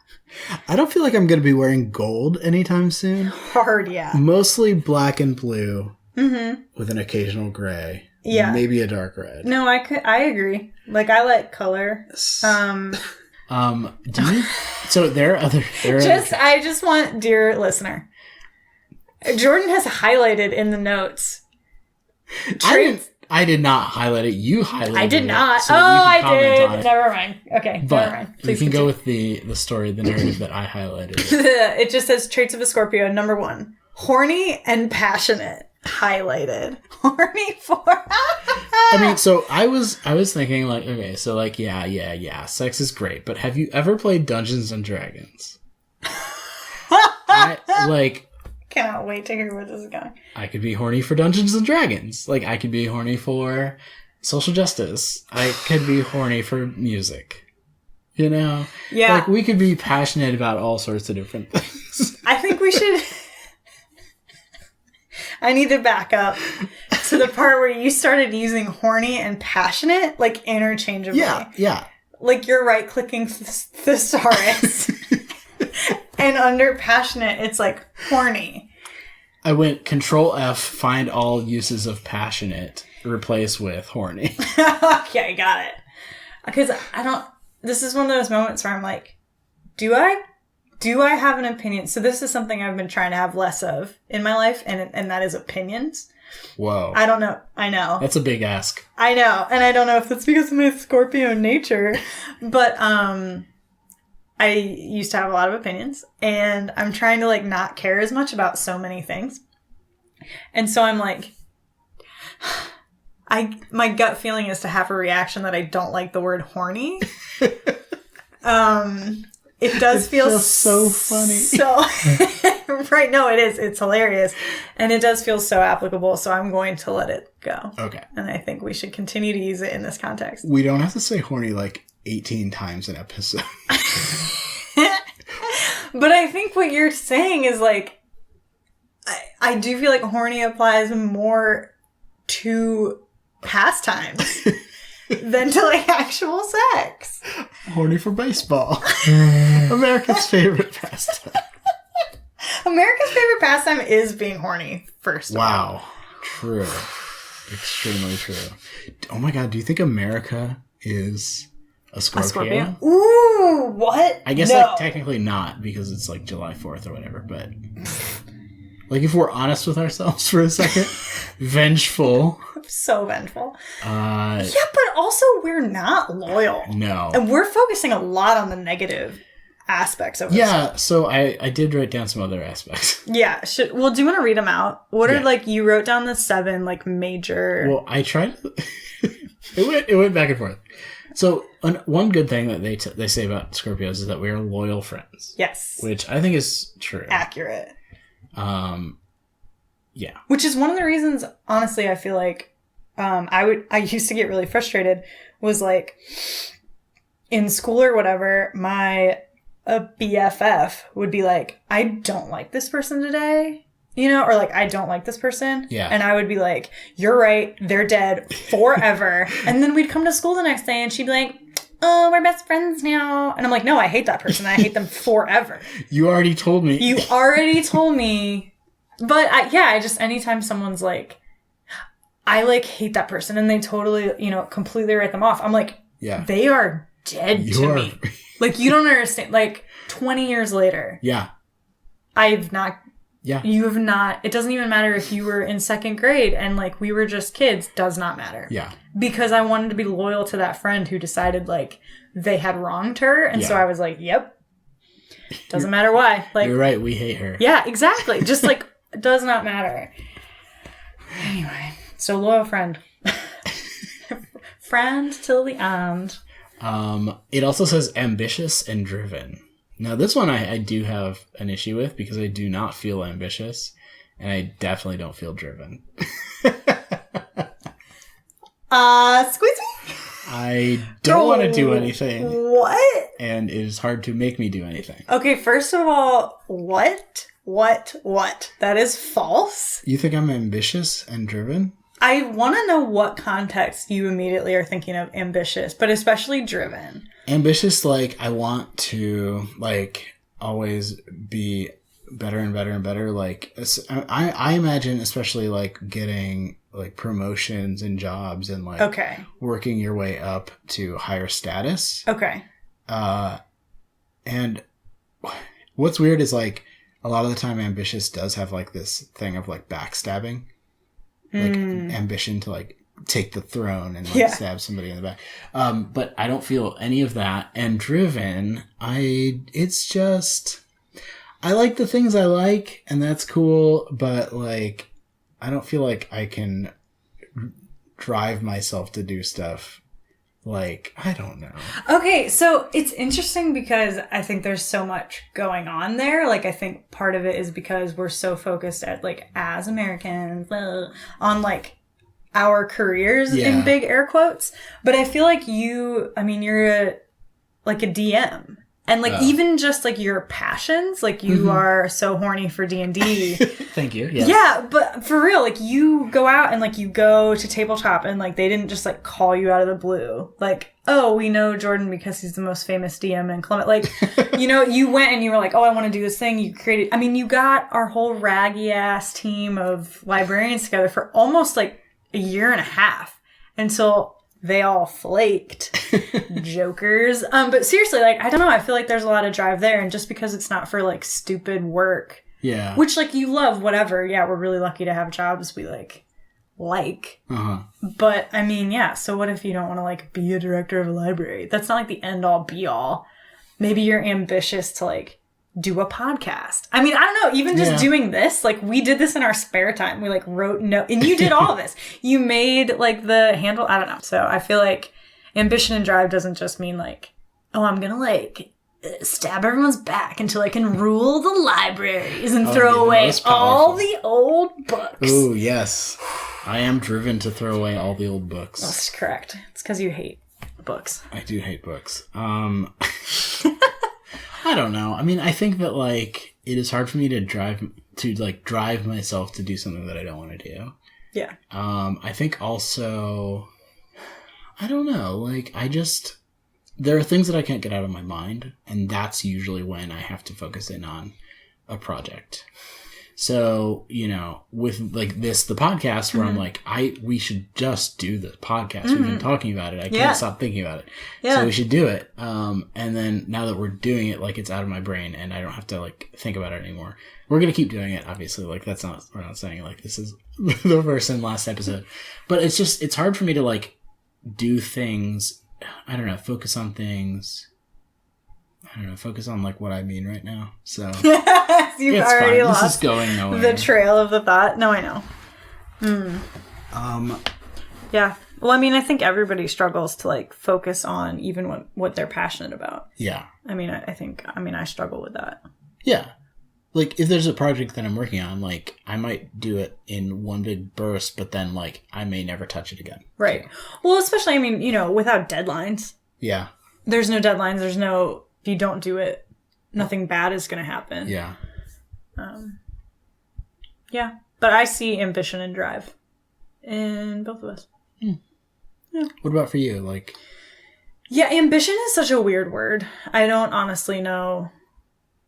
B: I don't feel like I'm going to be wearing gold anytime soon.
A: Hard, yeah.
B: Mostly black and blue.
A: Mm-hmm.
B: With an occasional gray.
A: Yeah.
B: Maybe a dark red.
A: No, I agree. Like, I like color.
B: Do you? So there are other...
A: I just want, dear listener, Jordan has highlighted in the notes.
B: I I did not highlight it. You highlighted it.
A: I did not.
B: So
A: I did. Never mind. Okay,
B: but
A: never mind. Please
B: you can
A: continue.
B: go with the story, the narrative that I highlighted.
A: It just says traits of a Scorpio. Number 1, horny and passionate. Highlighted. Horny for...
B: I mean, so I was thinking, like, okay, so, like, yeah, sex is great, but have you ever played Dungeons and Dragons?
A: Cannot wait to hear where this is going.
B: I could be horny for Dungeons and Dragons. Like, I could be horny for social justice. I could be horny for music. You know?
A: Yeah.
B: Like, we could be passionate about all sorts of different things.
A: I think we should... I need to back up to the part where you started using horny and passionate, like, interchangeably.
B: Yeah.
A: Like, you're right-clicking thesaurus. And under passionate, it's like horny.
B: I went Control F, find all uses of passionate, replace with horny.
A: Okay, got it. Because this is one of those moments where I'm like, do I have an opinion? So this is something I've been trying to have less of in my life, and that is opinions.
B: Whoa.
A: I don't know. I know.
B: That's a big ask.
A: I know. And I don't know if that's because of my Scorpio nature, but I used to have a lot of opinions, and I'm trying to, like, not care as much about so many things. And so I'm like, my gut feeling is to have a reaction that I don't like the word horny. It does feel
B: so funny.
A: So right, no, it is. It's hilarious. And it does feel so applicable, so I'm going to let it go.
B: Okay.
A: And I think we should continue to use it in this context.
B: We don't have to say horny like 18 times an episode.
A: But I think what you're saying is, like, I do feel like horny applies more to pastimes than to, like, actual sex.
B: Horny for baseball. America's favorite pastime.
A: America's favorite pastime is being horny, first of all.
B: Wow. True. Extremely true. Oh my god, do you think America is a Scorpio?
A: Ooh, what?
B: I guess,
A: no.
B: like, technically not, because it's, like, July 4th or whatever, but... Like, if we're honest with ourselves for a second, vengeful.
A: So vengeful.
B: Yeah,
A: but also we're not loyal.
B: No.
A: And we're focusing a lot on the negative aspects of it.
B: Yeah, so I did write down some other aspects.
A: Yeah. Do you want to read them out? What are, like, you wrote down the 7, like, major...
B: Well, I tried... it went back and forth. So, one good thing that they say about Scorpios is that we are loyal friends.
A: Yes.
B: Which I think is true.
A: Accurate.
B: Yeah.
A: Which is one of the reasons, honestly, I feel like I used to get really frustrated, was, like, in school or whatever, a BFF would be like, I don't like this person today, you know, or, like, I don't like this person.
B: Yeah.
A: And I would be like, you're right, they're dead forever. And then we'd come to school the next day and she'd be like, oh, we're best friends now. And I'm like, no, I hate that person. I hate them forever.
B: You already told me.
A: You already told me. But I just, anytime someone's like, I, like, hate that person, and they totally, you know, completely write them off, I'm like,
B: yeah,
A: they are dead to me. Like, you don't understand. Like, 20 years later.
B: Yeah.
A: I've not.
B: Yeah.
A: You have not. It doesn't even matter if you were in 2nd grade and, like, we were just kids. Does not matter.
B: Yeah.
A: Because I wanted to be loyal to that friend who decided, like, they had wronged her. And so I was like, yep. Doesn't matter why. Like,
B: you're right. We hate her.
A: Yeah, exactly. Just, like, does not matter. Anyway. So, loyal friend. Friend till the end.
B: It also says ambitious and driven. Now, this one I do have an issue with, because I do not feel ambitious, and I definitely don't feel driven.
A: Squeeze me?
B: I don't want to do anything.
A: What?
B: And it is hard to make me do anything.
A: Okay, first of all, what? That is false.
B: You think I'm ambitious and driven?
A: I want to know what context you immediately are thinking of ambitious, but especially driven.
B: Ambitious, like, I want to, like, always be better and better and better. Like, I imagine, especially, like, getting, like, promotions and jobs and, like, working your way up to higher status.
A: Okay.
B: And what's weird is, like, a lot of the time ambitious does have, like, this thing of, like, backstabbing. Like, ambition to, like, take the throne and like stab somebody in the back. But I don't feel any of that. And driven, it's just, I like the things I like, and that's cool, but like, I don't feel like I can drive myself to do stuff. Like, I don't know.
A: Okay, so it's interesting because I think there's so much going on there. Like, I think part of it is because we're so focused at, like, as Americans, on, like, our careers in big air quotes. But I feel like you're a DM. And, like, even just, like, your passions, like, you are so horny for D&D.
B: Thank you. Yes.
A: Yeah, but for real, like, you go out and, like, you go to tabletop and, like, they didn't just, like, call you out of the blue. Like, oh, we know Jordan because he's the most famous DM in Clement. Like, you know, you went and you were like, oh, I want to do this thing. You created, I mean, you got our whole raggy-ass team of librarians together for almost, like, a year and a half until they all flaked. Jokers. But seriously, like, I don't know. I feel like there's a lot of drive there. And just because it's not for, like, stupid work.
B: Yeah.
A: Which, like, you love, whatever. Yeah, we're really lucky to have jobs we, like. Uh-huh. But, I mean, yeah. So what if you don't want to, like, be a director of a library? That's not, like, the end-all, be-all. Maybe you're ambitious to, like, do a podcast. I mean, I don't know. Even just doing this, like, we did this in our spare time. We, like, wrote notes. And you did all of this. You made, like, the handle. I don't know. So I feel like ambition and drive doesn't just mean, like, oh, I'm gonna, like, stab everyone's back until I can rule the libraries and throw away all the old books.
B: Ooh, yes. I am driven to throw away all the old books.
A: That's correct. It's because you hate books.
B: I do hate books. I don't know. I mean, I think that, like, it is hard for me to drive myself to do something that I don't want to do.
A: Yeah.
B: I think also, I don't know, like, there are things that I can't get out of my mind, and that's usually when I have to focus in on a project. So, you know, with, like, the podcast, where I'm like, we should just do the podcast. We've been talking about it. I can't stop thinking about it. Yeah. So we should do it. And then now that we're doing it, like, it's out of my brain, and I don't have to, like, think about it anymore. We're going to keep doing it, obviously. Like, we're not saying, like, this is the first and last episode. But it's hard for me to, like, do things, I don't know, focus on things. I don't know, focus on, like, what I mean right now. So
A: you've already
B: fine.
A: lost
B: this is going nowhere.
A: The trail of the thought. No, I know. Yeah. Well, I mean, I think everybody struggles to, like, focus on even what they're passionate about.
B: Yeah.
A: I mean, I struggle with that.
B: Yeah. Like, if there's a project that I'm working on, like, I might do it in one big burst, but then, like, I may never touch it again.
A: Right. Well, especially, I mean, you know, without deadlines.
B: Yeah.
A: There's no deadlines. There's no, if you don't do it, nothing bad is going to happen.
B: Yeah.
A: Yeah. But I see ambition and drive in both of us.
B: Yeah. What about for you? Like,
A: yeah, ambition is such a weird word. I don't honestly know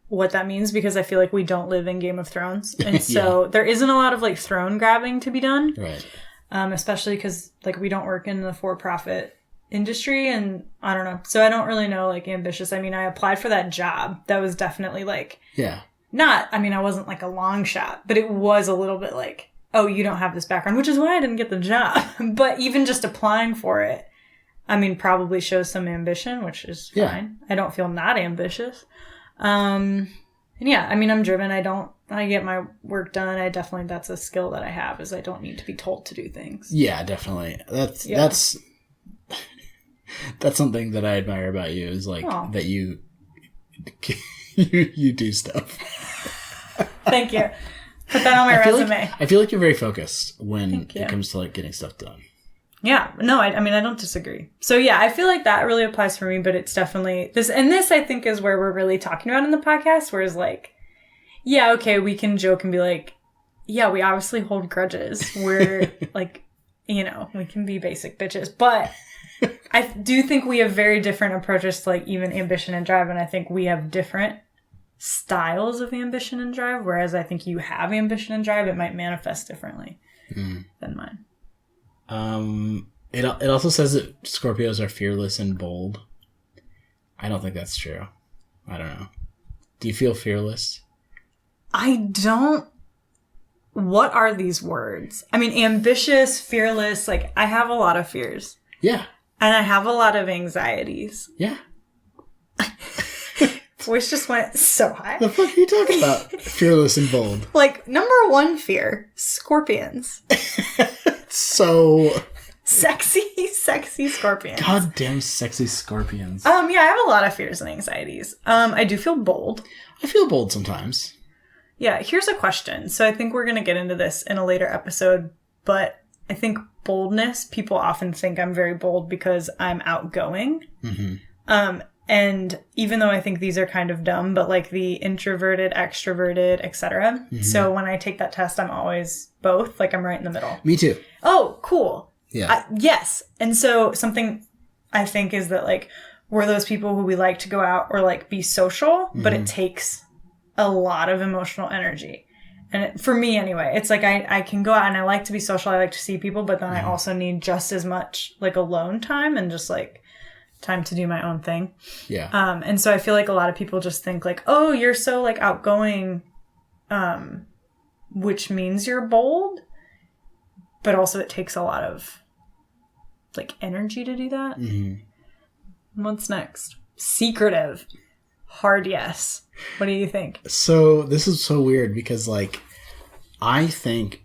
A: what that means because I feel like we don't live in Game of Thrones. And so there isn't a lot of, like, throne grabbing to be done.
B: Right.
A: Especially because, like, we don't work in the for-profit industry, and I don't know. So I don't really know, like, ambitious. I mean, I applied for that job. That was definitely, like...
B: Yeah.
A: I wasn't, like, a long shot, but it was a little bit like, oh, you don't have this background, which is why I didn't get the job. But even just applying for it, I mean, probably shows some ambition, which is fine. I don't feel not ambitious. And yeah, I mean, I'm driven. I get my work done. That's a skill that I have, is I don't need to be told to do things.
B: Yeah, definitely. That's something that I admire about you, is like that you do stuff.
A: Thank you. Put that on my resume.
B: I feel like you're very focused when it comes to, like, getting stuff done.
A: Yeah. No, I mean, I don't disagree. So yeah, I feel like that really applies for me, but it's definitely this, and this I think is where we're really talking about in the podcast, whereas, like, yeah, okay, we can joke and be like, yeah, we obviously hold grudges. We're like, you know, we can be basic bitches, but I do think we have very different approaches to, like, even ambition and drive, and I think we have different styles of ambition and drive, whereas I think you have ambition and drive, it might manifest differently than mine.
B: It also says that Scorpios are fearless and bold. I don't think that's true. I don't know. Do you feel fearless?
A: I don't what are these words? I mean, ambitious, fearless, like, I have a lot of fears.
B: Yeah.
A: And I have a lot of anxieties.
B: Yeah.
A: Voice just went so high.
B: The fuck are you talking about? Fearless and bold.
A: Like, number one fear, scorpions.
B: So...
A: Sexy scorpions.
B: Goddamn sexy scorpions.
A: Yeah, I have a lot of fears and anxieties. I do feel bold.
B: I feel bold sometimes.
A: Yeah, here's a question. So I think we're going to get into this in a later episode, but I think boldness, people often think I'm very bold because I'm outgoing. Mm-hmm. And even though I think these are kind of dumb, but like the introverted, extroverted, etc. Mm-hmm. So when I take that test, I'm always both. Like I'm right in the middle.
B: Me too.
A: Oh, cool.
B: Yeah.
A: Yes. And so something I think is that like we're those people who we like to go out or like be social, but it takes a lot of emotional energy. And for me anyway, it's like I can go out and I like to be social. I like to see people, but then I also need just as much like alone time and just like time to do my own thing.
B: Yeah.
A: And so I feel like a lot of people just think like, oh, you're so like outgoing, which means you're bold, but also it takes a lot of like energy to do that. Mm-hmm. What's next? Secretive. Hard yes. What do you think?
B: So this is so weird because like I think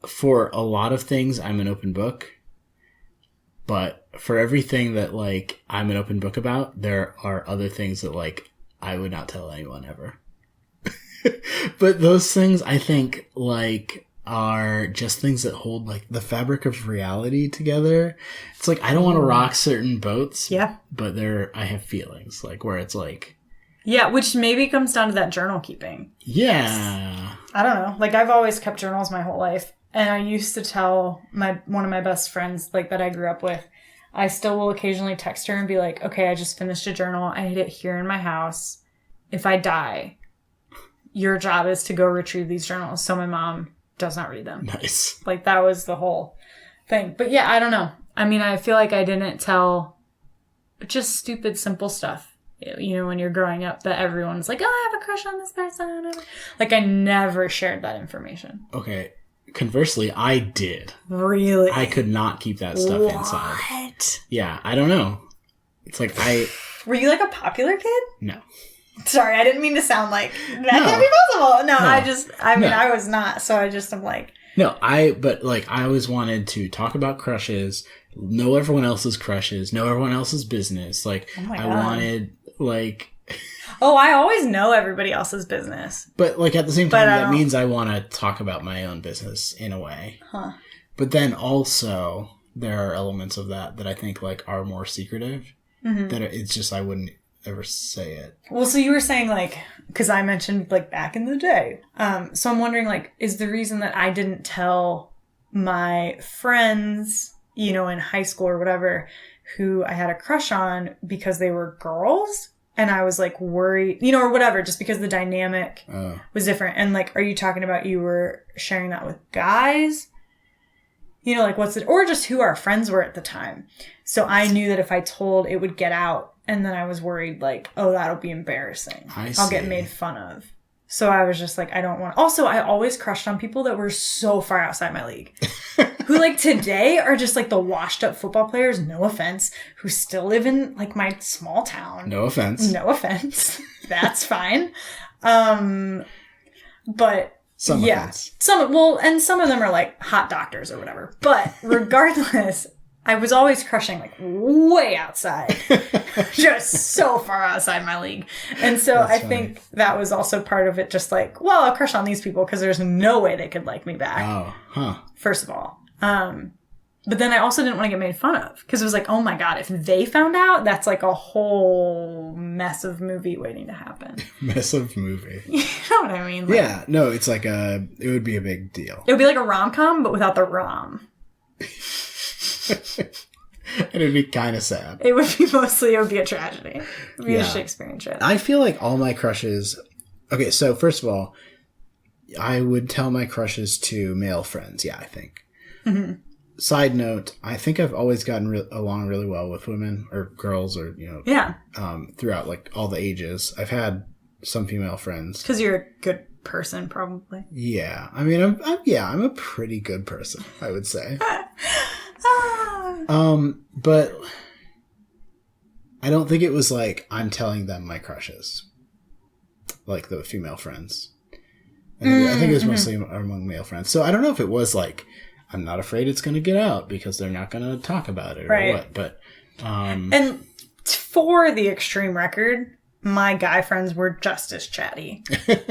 B: for a lot of things I'm an open book, but for everything that like I'm an open book about, there are other things that like I would not tell anyone ever. But those things I think like are just things that hold like the fabric of reality together. It's like I don't want to rock certain boats.
A: Yeah.
B: But I have feelings like where it's like.
A: Yeah, which maybe comes down to that journal keeping.
B: Yeah.
A: I don't know. Like I've always kept journals my whole life. And I used to tell one of my best friends like that I grew up with, I still will occasionally text her and be like, okay, I just finished a journal. I hid it here in my house. If I die, your job is to go retrieve these journals so my mom does not read them.
B: Nice.
A: Like that was the whole thing. But yeah, I don't know. I mean, I feel like I didn't tell just stupid, simple stuff. You know, when you're growing up that everyone's like, oh, I have a crush on this person. Like I never shared that information.
B: Okay. Conversely, I did.
A: Really?
B: I could not keep that stuff inside.
A: What?
B: Yeah, I don't know. It's like
A: Were you like a popular kid?
B: No.
A: Sorry, I didn't mean to sound like that can't be possible. No, I was not. So I just am like.
B: No, but like I always wanted to talk about crushes, know everyone else's crushes, know everyone else's business. Like I wanted like.
A: Oh, I always know everybody else's business.
B: But like at the same time, that means I want to talk about my own business in a way. Huh. But then also there are elements of that I think like are more secretive. Mm-hmm. That it's just I wouldn't ever say it. Well,
A: so you were saying like, because I mentioned like back in the day. So I'm wondering like, is the reason that I didn't tell my friends, you know, in high school or whatever, who I had a crush on because they were girls? And I was like worried, you know, or whatever, just because the dynamic was different. And like, are you talking about you were sharing that with guys? You know, like what's it, or just who our friends were at the time. So I knew that if I told, it would get out. And then I was worried like, oh, that'll be embarrassing. I'll get made fun of. So I was just like, I don't want. Also, I always crushed on people that were so far outside my league. Who like today are just like the washed up football players, no offense, who still live in like my small town.
B: No offense.
A: No offense. That's fine. But
B: some offense.
A: And some of them are like hot doctors or whatever. But regardless, I was always crushing like way outside. Just so far outside my league. And so I think that was also part of it, just like, well, I'll crush on these people because there's no way they could like me back.
B: Oh, huh.
A: First of all. But then I also didn't want to get made fun of because it was like, oh my God, if they found out, that's like a whole mess of movie waiting to happen.
B: Mess of movie.
A: You know what I mean? Like,
B: yeah. No, it's like it would be a big deal.
A: It would be like a rom-com, but without the rom.
B: And it'd be kind of sad.
A: It would be a tragedy. It would be a Shakespearean tragedy.
B: I feel like all my crushes... Okay, so first of all, I would tell my crushes to male friends. Yeah, I think. Mm-hmm. Side note, I think I've always gotten along really well with women or girls or, you know...
A: Yeah.
B: Throughout, like, all the ages. I've had some female friends.
A: Because you're a good person, probably.
B: Yeah. I mean, I'm a pretty good person, I would say. But I don't think it was like I'm telling them my crushes. Like the female friends. I think it was mostly among male friends. So I don't know if it was like, I'm not afraid it's going to get out because they're not going to talk about it or what. But,
A: and for the extreme record, my guy friends were just as chatty.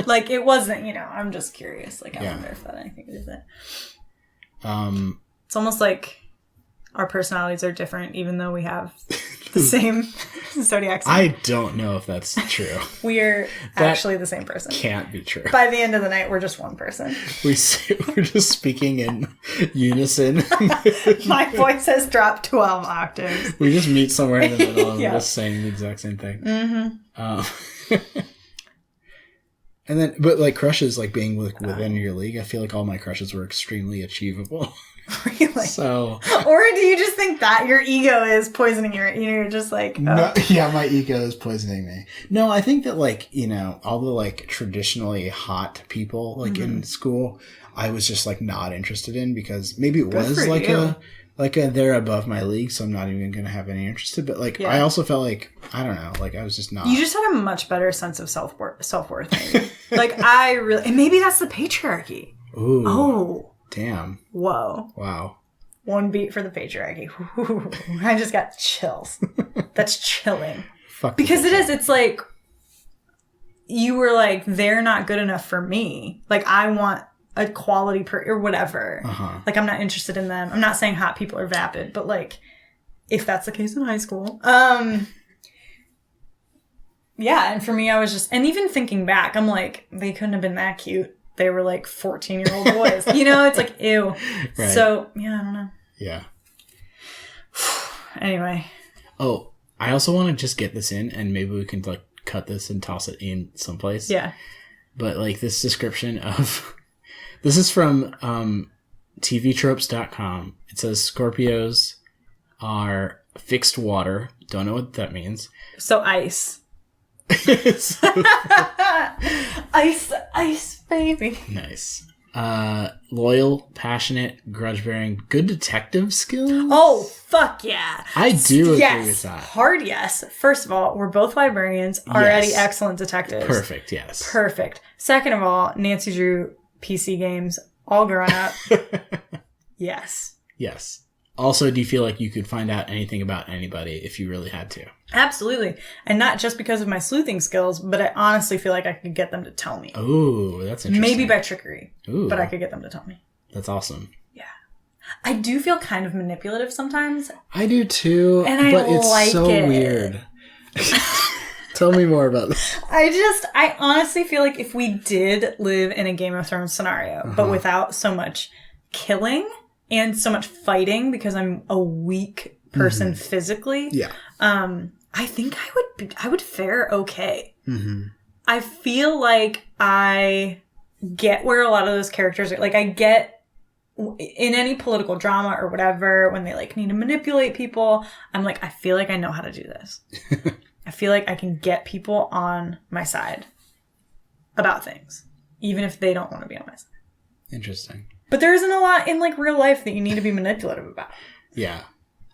A: Like, it wasn't, I'm just curious. Like, I wonder if that had anything to do with it. It's almost like our personalities are different, even though we have the same zodiac sign.
B: I don't know if that's true.
A: We're actually the same person.
B: Can't be true.
A: By the end of the night, we're just one person.
B: We're just speaking in unison.
A: My voice has dropped 12 octaves.
B: We just meet somewhere in the middle and we're just saying the exact same thing. And then, but like crushes, like being within your league, I feel like all my crushes were extremely achievable.
A: Really?
B: So,
A: or do you just think that your ego is poisoning you're just like, oh.
B: No, yeah, my ego is poisoning me. No, I think that like, all the like traditionally hot people like in school, I was just like not interested in because maybe it was like a they're above my league, so I'm not even going to have any interest in. But like, I also felt like, I don't know, like I was just not.
A: You just had a much better sense of self-worth. Maybe. Like I really, and maybe that's the patriarchy.
B: Ooh.
A: Oh.
B: Damn.
A: Whoa.
B: Wow.
A: One beat for the patriarchy. Ooh, I just got chills. That's chilling.
B: Fuck.
A: Because it is. It's like, you were like, they're not good enough for me. Like, I want a quality or whatever. Like, I'm not interested in them. I'm not saying hot people are vapid, but like, if that's the case in high school. Yeah, and for me, I was just, and even thinking back, I'm like, they couldn't have been that cute. They were like 14-year-old boys. It's like, ew. Right. So, yeah, I don't know.
B: Yeah.
A: Anyway.
B: Oh, I also want to just get this in, and maybe we can like cut this and toss it in someplace.
A: Yeah.
B: But like this description of, this is from tvtropes.com. It says Scorpios are fixed water. Don't know what that means.
A: So ice. Ice, baby.
B: Nice. Loyal, passionate, grudge-bearing, good detective skills.
A: Oh, fuck yeah.
B: I do agree with that.
A: Hard yes. First of all, we're both librarians, already excellent detectives.
B: Perfect, yes.
A: Perfect. Second of all, Nancy drew PC games all grown up. Yes.
B: Yes. Also, do you feel like you could find out anything about anybody if you really had to?
A: Absolutely. And not just because of my sleuthing skills, but I honestly feel like I could get them to tell me.
B: Oh, that's interesting.
A: Maybe by trickery.
B: Ooh.
A: But I could get them to tell me.
B: That's awesome.
A: Yeah. I do feel kind of manipulative sometimes.
B: I do too.
A: And but it's like so
B: weird. Tell me more about this.
A: I honestly feel like if we did live in a Game of Thrones scenario, but without so much killing and so much fighting, because I'm a weak person physically. Yeah. I think I would fare okay. I feel like I get where a lot of those characters are. Like, I get in any political drama or whatever, when they like need to manipulate people, I'm like, I feel like I know how to do this. I feel like I can get people on my side about things, even if they don't want to be on my side.
B: Interesting.
A: But there isn't a lot in like real life that you need to be manipulative about. Yeah.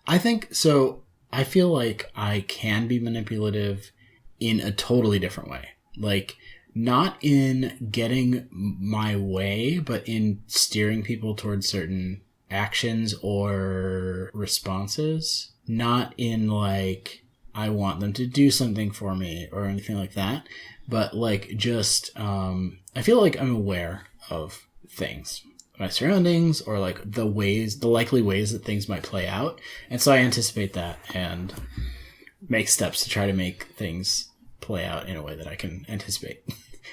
B: I think so. I feel like I can be manipulative in a totally different way. Like, not in getting my way, but in steering people towards certain actions or responses. Not in like, I want them to do something for me or anything like that. But like, just, I feel like I'm aware of things, my surroundings, or like the likely ways that things might play out. And so I anticipate that and make steps to try to make things play out in a way that I can anticipate.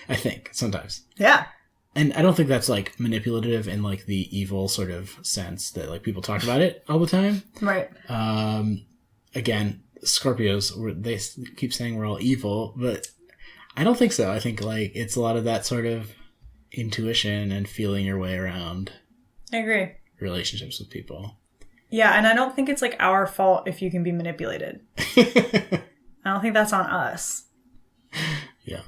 B: I think sometimes. Yeah. And I don't think that's like manipulative in like the evil sort of sense that like people talk about it all the time. Right. Again, Scorpios, they keep saying we're all evil, but I don't think so. I think like it's a lot of that sort of intuition and feeling your way around.
A: I agree.
B: Relationships with people.
A: Yeah, and I don't think it's like our fault if you can be manipulated. I don't think that's on us.
B: Yeah.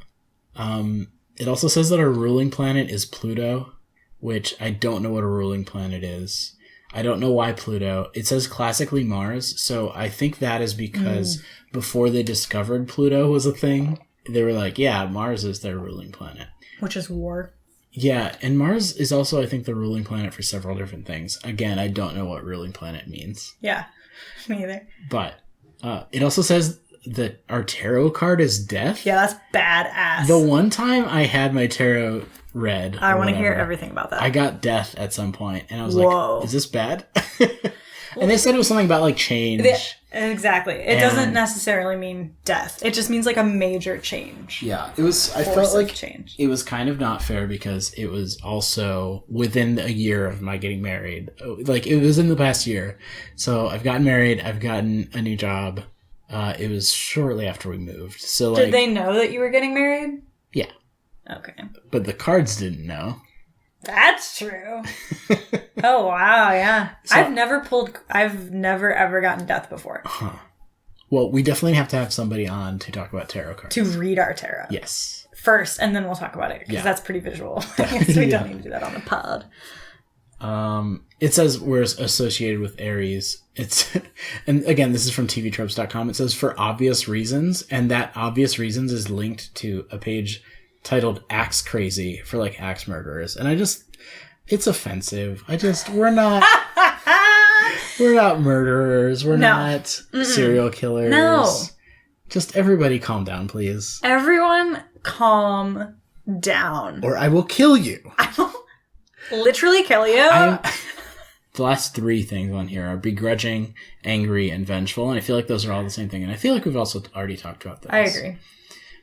B: It also says that our ruling planet is Pluto, which I don't know what a ruling planet is. I don't know why Pluto. It says classically Mars, so I think that is because before they discovered Pluto was a thing, they were like, yeah, Mars is their ruling planet.
A: Which is war.
B: Yeah, and Mars is also, I think, the ruling planet for several different things. Again, I don't know what ruling planet means.
A: Yeah, me either.
B: But it also says that our tarot card is death.
A: Yeah, that's badass.
B: The one time I had my tarot read,
A: I want to hear everything about that.
B: I got death at some point, and I was
A: Whoa.
B: like, is this bad? And they said it was something about like change.
A: Exactly. It doesn't necessarily mean death. It just means like a major change.
B: Yeah. It was, I felt like change. It was kind of not fair because it was also within a year of my getting married. Like it was in the past year. So I've gotten married. I've gotten a new job. It was shortly after we moved. So like,
A: did they know that you were getting married?
B: Yeah.
A: Okay.
B: But the cards didn't know.
A: That's true. Oh, wow, yeah. So, I've never ever gotten death before.
B: Huh. Well, we definitely have to have somebody on to talk about tarot cards.
A: To read our tarot.
B: Yes.
A: First, and then we'll talk about it, because that's pretty visual. I guess we don't need to do that on the pod.
B: It says we're associated with Aries. And again, this is from tvtropes.com. It says for obvious reasons, and that obvious reasons is linked to a page titled Axe Crazy for like axe murderers. And it's offensive. We're not murderers. We're not serial killers.
A: No.
B: Just everybody calm down, please.
A: Everyone calm down.
B: Or I will kill you.
A: I will literally kill you.
B: The last three things on here are begrudging, angry, and vengeful. And I feel like those are all the same thing. And I feel like we've also already talked about this.
A: I agree.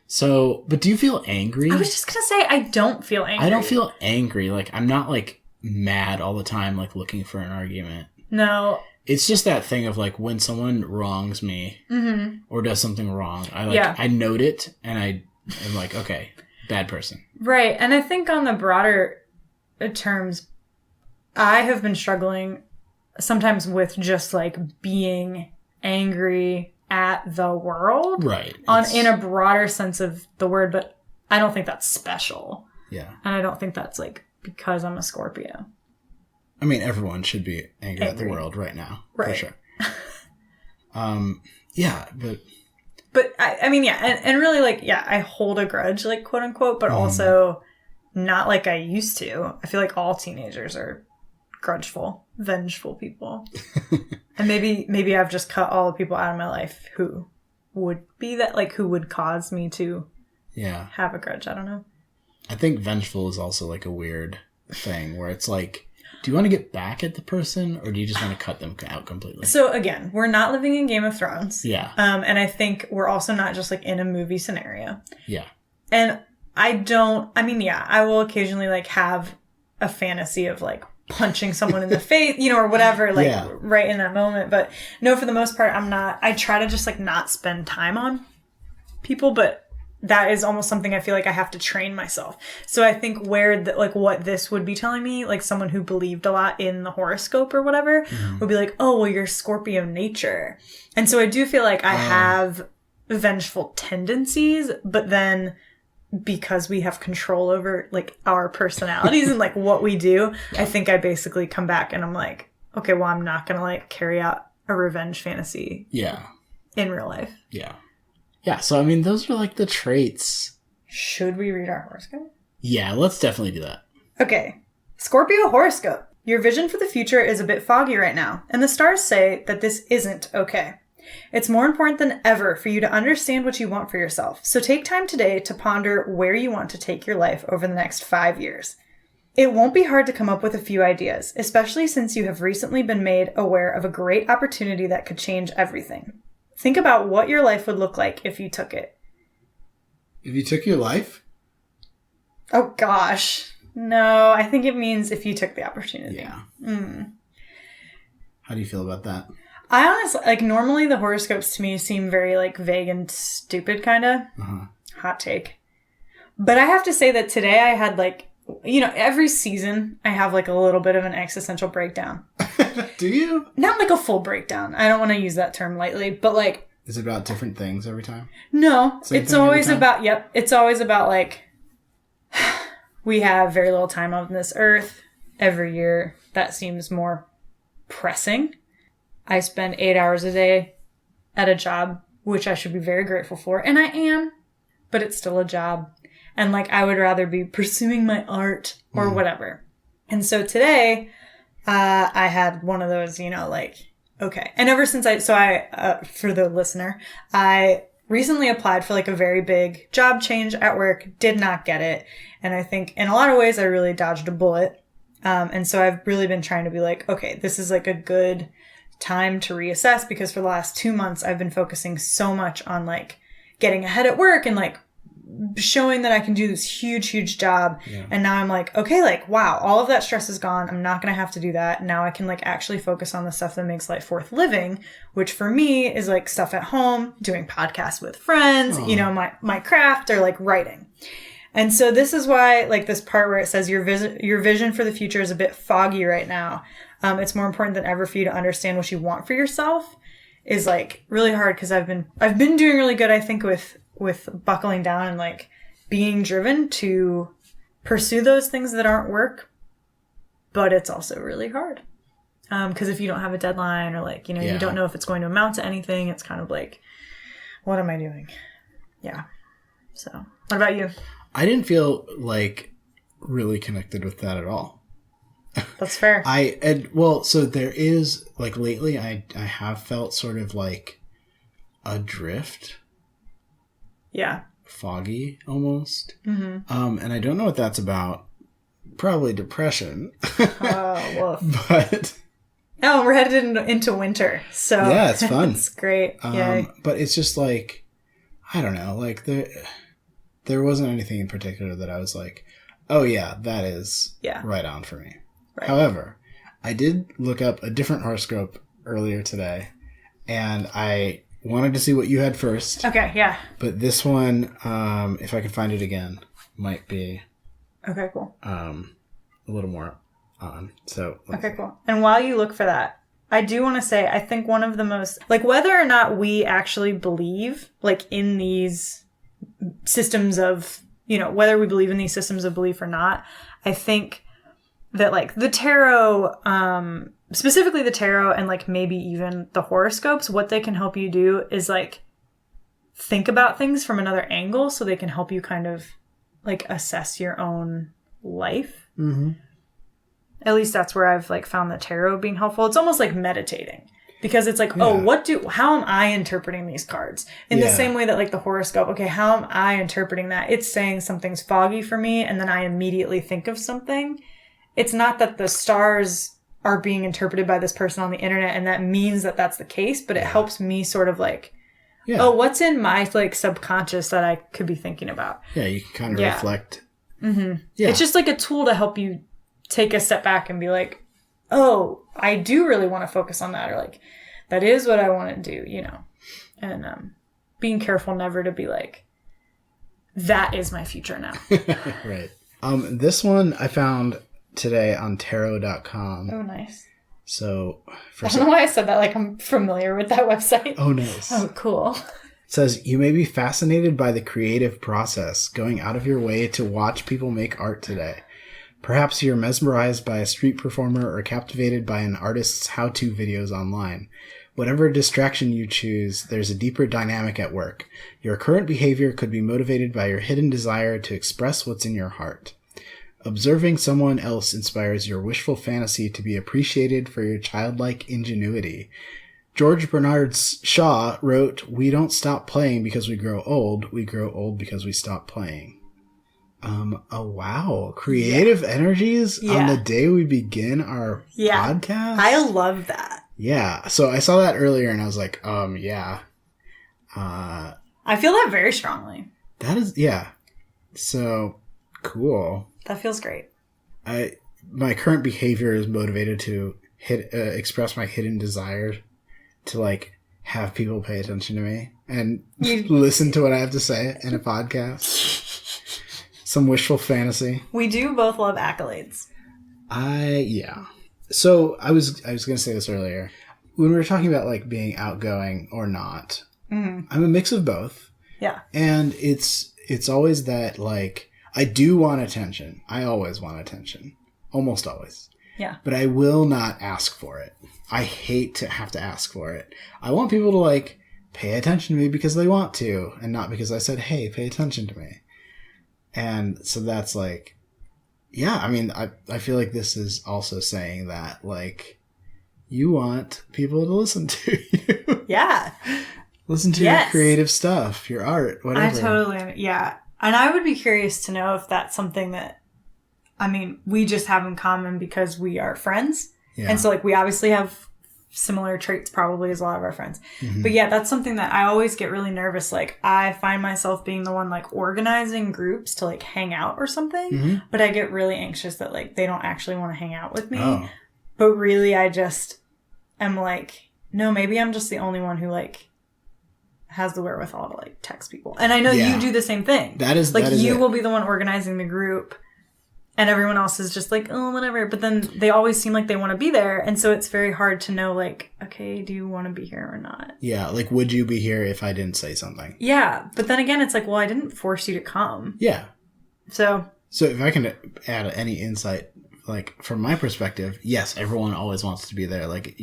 B: So, but do you feel angry?
A: I was just going to say, I don't feel angry.
B: I don't feel angry. Like, I'm not, like, mad all the time, like, looking for an argument.
A: No.
B: It's just that thing of, like, when someone wrongs me or does something wrong, I note it, and I'm like, okay, bad person.
A: Right. And I think on the broader terms, I have been struggling sometimes with just, like, being angry at the world,
B: right?
A: In a broader sense of the word, but I don't think that's special.
B: Yeah,
A: and I don't think that's like because I'm a Scorpio.
B: I mean, everyone should be angry at the world right now, right? For sure. Yeah,
A: but I mean, yeah, and really, like, yeah, I hold a grudge, like, quote unquote, but also not like I used to. I feel like all teenagers are grudgeful, vengeful people. And maybe I've just cut all the people out of my life who would be that, like, who would cause me to have a grudge. I don't know.
B: I think vengeful is also like a weird thing where it's like, do you want to get back at the person or do you just want to cut them out completely? So again,
A: we're not living in Game of Thrones.
B: Yeah.
A: And I think we're also not just like in a movie scenario.
B: Yeah.
A: And I will occasionally like have a fantasy of like punching someone in the face, or whatever, like right in that moment. But no, for the most part, I try to just like not spend time on people, but that is almost something I feel like I have to train myself. So I think what this would be telling me, like someone who believed a lot in the horoscope or whatever, would be like, oh, well, you're Scorpio nature. And so I do feel like I have vengeful tendencies, but then because we have control over like our personalities and like what we do, I think I basically come back and I'm like, okay, well, I'm not going to like carry out a revenge fantasy in real life.
B: Yeah. Yeah. So, I mean, those are like the traits.
A: Should we read our horoscope?
B: Yeah, let's definitely do that.
A: Okay. Scorpio horoscope. Your vision for the future is a bit foggy right now, and the stars say that this isn't okay. It's more important than ever for you to understand what you want for yourself, so take time today to ponder where you want to take your life over the next 5 years. It won't be hard to come up with a few ideas, especially since you have recently been made aware of a great opportunity that could change everything. Think about what your life would look like if you took it.
B: If you took your life?
A: Oh, gosh. No, I think it means if you took the opportunity.
B: Yeah. How do you feel about that?
A: I honestly, like, normally the horoscopes to me seem very, like, vague and stupid, kind of. Hot take. But I have to say that today I had, like, every season I have, like, a little bit of an existential breakdown.
B: Do you?
A: Not, like, a full breakdown. I don't want to use that term lightly, but, like...
B: Is it about different things every time?
A: No. It's always about, it's always about, like, we have very little time on this earth. Every year, that seems more pressing. I spend 8 hours a day at a job, which I should be very grateful for. And I am, but it's still a job. And like, I would rather be pursuing my art or whatever. And so today, I had one of those, you know, like, okay. And ever since for the listener, I recently applied for like a very big job change at work, did not get it. And I think in a lot of ways, I really dodged a bullet. And so I've really been trying to be like, okay, this is like a good time to reassess, because for the last 2 months, I've been focusing so much on like getting ahead at work and like showing that I can do this huge, huge job. Yeah. And now I'm like, okay, like, wow, all of that stress is gone. I'm not going to have to do that. Now I can like actually focus on the stuff that makes life worth living, which for me is like stuff at home, doing podcasts with friends, you know, my craft, or like writing. And so this is why like this part where it says your vision for the future is a bit foggy right now. It's more important than ever for you to understand what you want for yourself, is like really hard, because I've been doing really good, I think, with buckling down and like being driven to pursue those things that aren't work. But it's also really hard. Because if you don't have a deadline, or like, you know, you don't know if it's going to amount to anything, it's kind of like, what am I doing? Yeah. So what about you?
B: I didn't feel like really connected with that at all.
A: That's fair.
B: So there is like lately I have felt sort of like adrift.
A: Yeah.
B: Foggy almost. Mm-hmm. And I don't know what that's about. Probably depression.
A: Oh, woof.
B: But
A: we're headed into winter. So
B: yeah, it's fun.
A: It's great. Yeah.
B: But it's just like, I don't know, like there wasn't anything in particular that I was like, oh yeah, that is right on for me. Right. However, I did look up a different horoscope earlier today, and I wanted to see what you had first.
A: Okay, yeah.
B: But this one, if I can find it again, might be
A: okay, cool.
B: A little more on. So
A: okay, cool. And while you look for that, I do want to say, I think one of the most, like, whether or not we actually believe, like, in these systems of, you know, whether we believe in these systems of belief or not, I think that like the tarot, specifically the tarot, and like maybe even the horoscopes, what they can help you do is like think about things from another angle, so they can help you kind of like assess your own life. Mm-hmm. At least that's where I've like found the tarot being helpful. It's almost like meditating, because it's like, how am I interpreting these cards? In the same way that like the horoscope, okay, how am I interpreting that? It's saying something's foggy for me, and then I immediately think of something. It's not that the stars are being interpreted by this person on the internet and that means that that's the case, but it helps me sort of like, what's in my like subconscious that I could be thinking about? Yeah,
B: you can kind of reflect.
A: Mm-hmm. Yeah. It's just like a tool to help you take a step back and be like, oh, I do really want to focus on that, or like, that is what I want to do, you know? And being careful never to be like, that is my future now.
B: Right. This one I found today on tarot.com.
A: Oh, nice.
B: So,
A: I don't know why I said that, like I'm familiar with that website.
B: Oh, nice.
A: Oh, cool.
B: It says, you may be fascinated by the creative process, going out of your way to watch people make art today. Perhaps you're mesmerized by a street performer or captivated by an artist's how-to videos online. Whatever distraction you choose, there's a deeper dynamic at work. Your current behavior could be motivated by your hidden desire to express what's in your heart. Observing someone else inspires your wishful fantasy to be appreciated for your childlike ingenuity. George Bernard Shaw wrote, "We don't stop playing because we grow old. We grow old because we stop playing." Oh, wow. Creative energies on the day we begin our podcast?
A: I love that.
B: Yeah. So I saw that earlier and I was like, yeah.
A: I feel that very strongly.
B: That is, yeah. So, cool.
A: That feels great.
B: My current behavior is motivated to express my hidden desire to, like, have people pay attention to me and listen to what I have to say in a podcast. Some wishful fantasy.
A: We do both love accolades.
B: Yeah. So I was going to say this earlier. When we were talking about like being outgoing or not, I'm a mix of both.
A: Yeah.
B: And it's always that like, I do want attention. I always want attention. Almost always.
A: Yeah.
B: But I will not ask for it. I hate to have to ask for it. I want people to, like, pay attention to me because they want to, and not because I said, hey, pay attention to me. And so that's, like, yeah, I mean, I feel like this is also saying that, like, you want people to listen to you.
A: Yeah.
B: Listen to your creative stuff, your art, whatever.
A: I totally, yeah. And I would be curious to know if that's something that, I mean, we just have in common because we are friends. Yeah. And so, like, we obviously have similar traits probably as a lot of our friends. Mm-hmm. But yeah, that's something that I always get really nervous. Like, I find myself being the one, like, organizing groups to, like, hang out or something. Mm-hmm. But I get really anxious that, like, they don't actually want to hang out with me. Oh. But really, I just am like, no, maybe I'm just the only one who, like, has the wherewithal to, like, text people. And I know you do the same thing.
B: That is,
A: like,
B: that is
A: you will be the one organizing the group. And everyone else is just like, oh, whatever. But then they always seem like they want to be there. And so it's very hard to know, like, okay, do you want to be here or not?
B: Yeah. Like, would you be here if I didn't say something?
A: Yeah. But then again, it's like, well, I didn't force you to come.
B: Yeah.
A: So
B: if I can add any insight, like, from my perspective, yes, everyone always wants to be there. Like,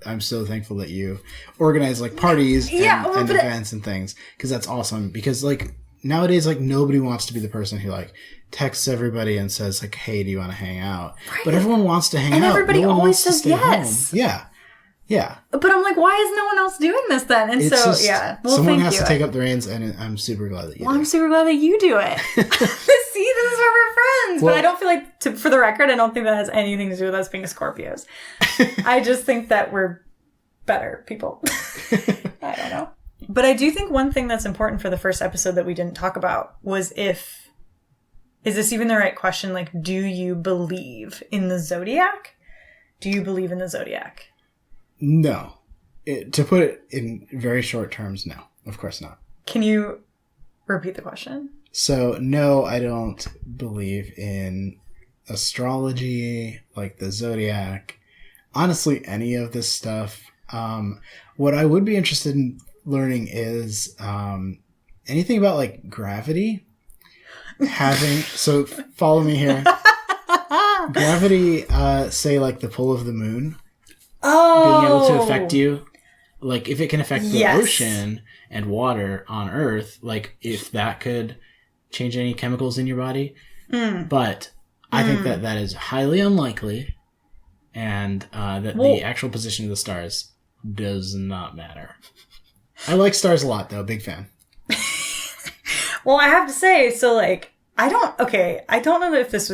B: I'm so thankful that you organize, like, parties and events and things. Because that's awesome. Because, like, nowadays, like, nobody wants to be the person who, like, texts everybody and says, like, hey, do you want to hang out? Right. But everyone wants to hang out.
A: And everybody always says yes.
B: Home. Yeah. Yeah.
A: But I'm like, why is no one else doing this then? And it's so, yeah. Well,
B: someone has to take up the reins, and I'm super glad that you do.
A: I'm super glad that you do it. See, this is why we're friends. Well, but I don't feel like, for the record, I don't think that has anything to do with us being Scorpios. I just think that we're better people. I don't know. But I do think one thing that's important for the first episode that we didn't talk about was is this even the right question? Like, do you believe in the Zodiac? Do you believe in the Zodiac?
B: No. To put it in very short terms, no. Of course not.
A: Can you repeat the question?
B: So, no, I don't believe in astrology, like the Zodiac. Honestly, any of this stuff. What I would be interested in learning is anything about, like, gravity. So follow me here. Gravity, say, like, the pull of the moon.
A: Oh.
B: Being able to affect you. Like, if it can affect the ocean and water on Earth, like, if that could change any chemicals in your body. But I think that is highly unlikely, and that the actual position of the stars does not matter. I like stars a lot, though. Big fan.
A: Well, I have to say, so, like, I don't know if this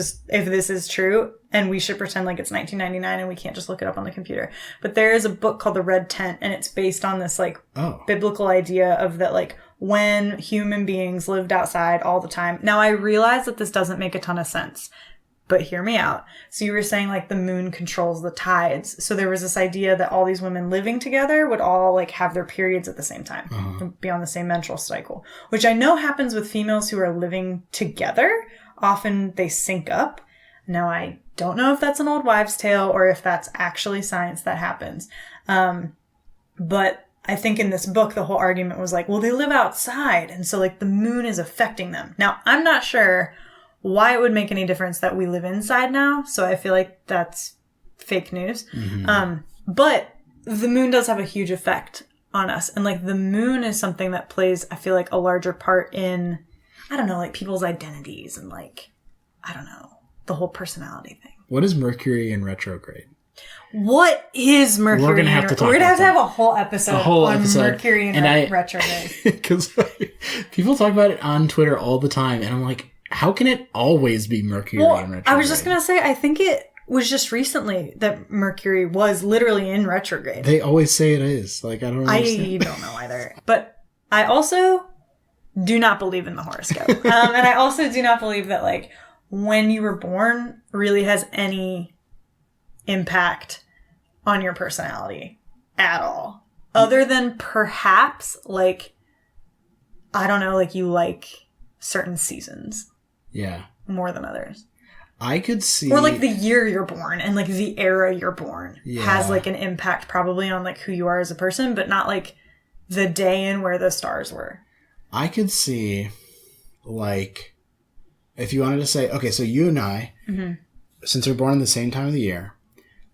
A: is true, and we should pretend like it's 1999 and we can't just look it up on the computer. But there is a book called The Red Tent, and it's based on this, like, biblical idea of that, like, when human beings lived outside all the time. Now, I realize that this doesn't make a ton of sense, but hear me out. So you were saying, like, the moon controls the tides. So there was this idea that all these women living together would all, like, have their periods at the same time, be on the same menstrual cycle, which I know happens with females who are living together. Often they sync up. Now, I don't know if that's an old wives' tale or if that's actually science that happens. But I think in this book, the whole argument was like, well, they live outside. And so, like, the moon is affecting them. Now, I'm not sure why it would make any difference that we live inside now. So I feel like that's fake news. But the moon does have a huge effect on us. And, like, the moon is something that plays, I feel like, a larger part in, I don't know, like, people's identities and, like, I don't know, the whole personality thing.
B: What is Mercury in retrograde?
A: What is Mercury?
B: We're going to have to talk
A: We're going to
B: have
A: a whole episode on Mercury in retrograde.
B: Because people talk about it on Twitter all the time, and I'm like, how can it always be Mercury in retrograde?
A: I was just going to say, I think it was just recently that Mercury was literally in retrograde.
B: They always say it is. Like, I don't understand.
A: I don't know either. But I also do not believe in the horoscope. And I also do not believe that, like, when you were born really has any impact on your personality at all. Other than perhaps, like, I don't know, like, you like certain seasons.
B: Yeah.
A: More than others.
B: I could see...
A: Or, like, the year you're born and, like, the era you're born has, like, an impact probably on, like, who you are as a person, but not, like, the day and where the stars were.
B: I could see, like, if you wanted to say, okay, so you and I, since we're born in the same time of the year,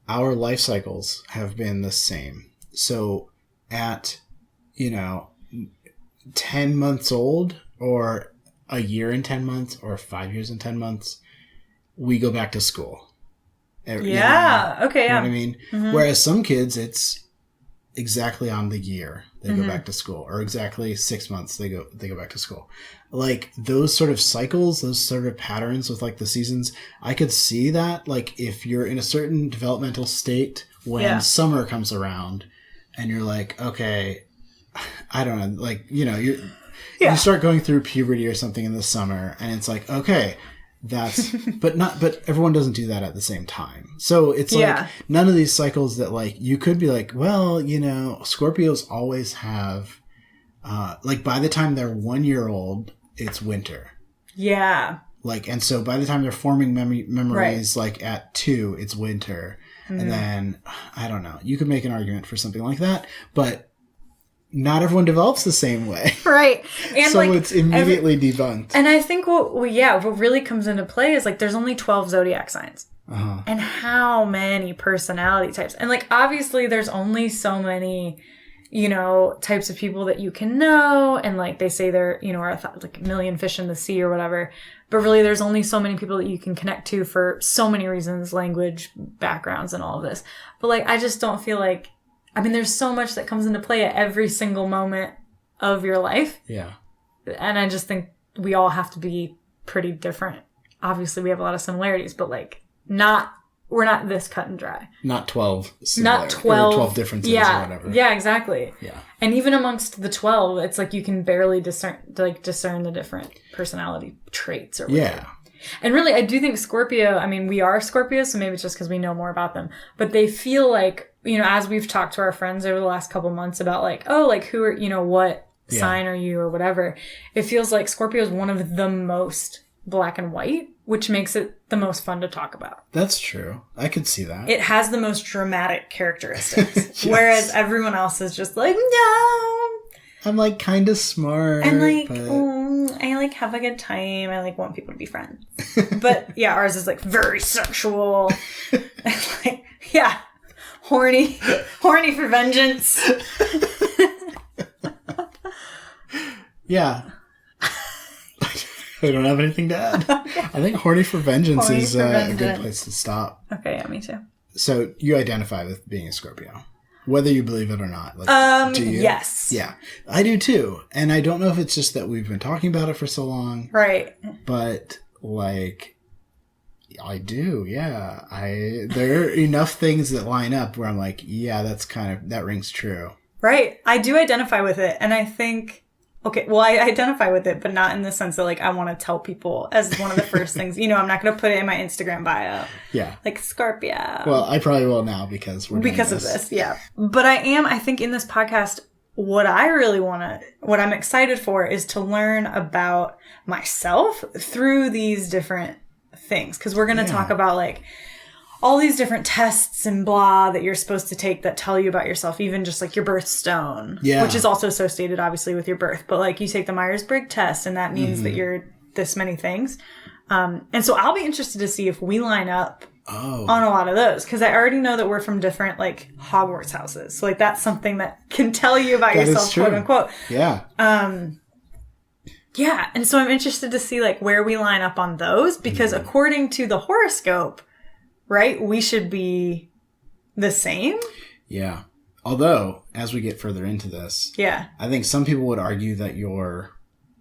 B: our life cycles have been the same. So at, 10 months old, or a year and 10 months, or 5 years and 10 months, we go back to school.
A: Yeah. Okay.
B: You know what I mean? Whereas some kids, it's exactly on the year they go back to school, or exactly 6 months they go back to school. Like those sort of cycles, those sort of patterns with like the seasons, I could see that. Like if you're in a certain developmental state when summer comes around, and you're like, okay, I don't know, like you start going through puberty or something in the summer, and it's like, okay. That's, but everyone doesn't do that at the same time. So it's like none of these cycles that like, you could be like, well, Scorpios always have, like by the time they're 1 year old, it's winter. Yeah. Like, and so by the time they're forming memories, like at 2, it's winter. And then, I don't know, you could make an argument for something like that, but not everyone develops the same way.
A: Right. And
B: so like, it's immediately debunked.
A: And I think what really comes into play is like there's only 12 zodiac signs. And how many personality types. And like obviously there's only so many, types of people that you can know. And like they say there, are like a million fish in the sea or whatever. But really there's only so many people that you can connect to for so many reasons, language, backgrounds, and all of this. But like I just don't feel like, there's so much that comes into play at every single moment of your life. Yeah. And I just think we all have to be pretty different. Obviously, we have a lot of similarities, but like we're not this cut and dry.
B: Not 12
A: Not 12.
B: Or 12 differences or whatever.
A: Yeah, exactly. Yeah. And even amongst the 12, it's like you can barely discern the different personality traits or whatever. Yeah. And really, I do think Scorpio, we are Scorpios, so maybe it's just because we know more about them. But they feel like, as we've talked to our friends over the last couple months about like, oh, like who are, what sign are you or whatever. It feels like Scorpio is one of the most black and white, which makes it the most fun to talk about.
B: That's true. I could see that.
A: It has the most dramatic characteristics. Yes. Whereas everyone else is just like, no.
B: I'm like kind of smart.
A: And like, I like have a good time. I like want people to be friends. But yeah, ours is like very sexual. And like, yeah, horny for vengeance.
B: Yeah. I don't have anything to add. Okay. I think horny for vengeance is a good place to stop.
A: Okay, yeah, me too.
B: So you identify with being a Scorpio, whether you believe it or not. Like, do you?
A: Yes.
B: Yeah, I do too. And I don't know if it's just that we've been talking about it for so long.
A: Right.
B: But like, I do. Yeah. There are enough things that line up where I'm like, yeah, that rings true.
A: Right. I do identify with it. And I think, okay, well, I identify with it, but not in the sense that, like, I want to tell people as one of the first things. I'm not going to put it in my Instagram bio. Yeah. Like, Scorpio.
B: Well, I probably will now because we're doing
A: Because of this, yeah. But I think in this podcast, what I'm excited for is to learn about myself through these different things. Because we're going to talk about, like, all these different tests and blah that you're supposed to take that tell you about yourself, even just like your birthstone, which is also associated obviously with your birth. But like you take the Myers-Briggs test and that means that you're this many things. And so I'll be interested to see if we line up on a lot of those, because I already know that we're from different like Hogwarts houses. So like that's something that can tell you about yourself, quote unquote. Yeah. Yeah. And so I'm interested to see like where we line up on those, because according to the horoscope, right, we should be the same? Yeah.
B: Although, as we get further into this, I think some people would argue that your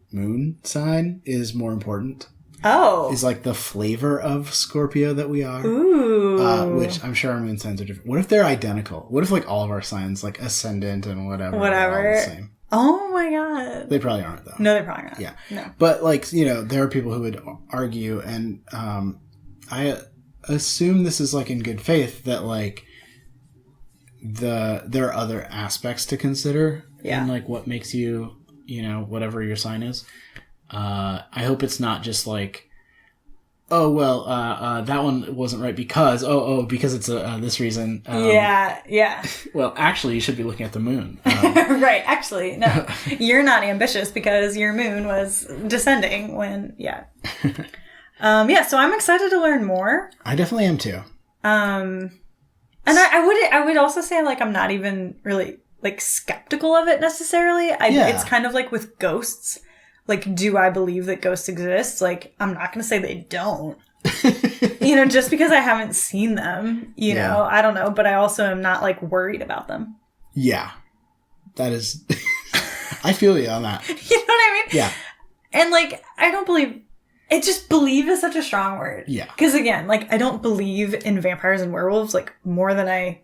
B: moon sign is more important. Oh. Is like the flavor of Scorpio that we are. Ooh. Which I'm sure our moon signs are different. What if they're identical? What if like all of our signs, like ascendant and whatever, are all the same?
A: Oh my god.
B: They probably aren't though.
A: No, they probably aren't.
B: Yeah. No. But like, there are people who would argue, and I assume this is like in good faith that like there are other aspects to consider in like what makes you whatever your sign is. I hope it's not just like, oh well, that one wasn't right because because it's this reason. Yeah. Well, actually, you should be looking at the moon.
A: Right. Actually, no, you're not ambitious because your moon was descending when So I'm excited to learn more.
B: I definitely am too.
A: And I would also say, like, I'm not even really, like, skeptical of it necessarily. It's kind of like with ghosts. Like, do I believe that ghosts exist? Like, I'm not going to say they don't. Just because I haven't seen them, you know, I don't know. But I also am not, like, worried about them. Yeah.
B: That is... I feel you on that.
A: You know what I mean?
B: Yeah.
A: And, like, I don't believe... It just believe is such a strong word.
B: Yeah.
A: Because, again, like, I don't believe in vampires and werewolves, like, more than I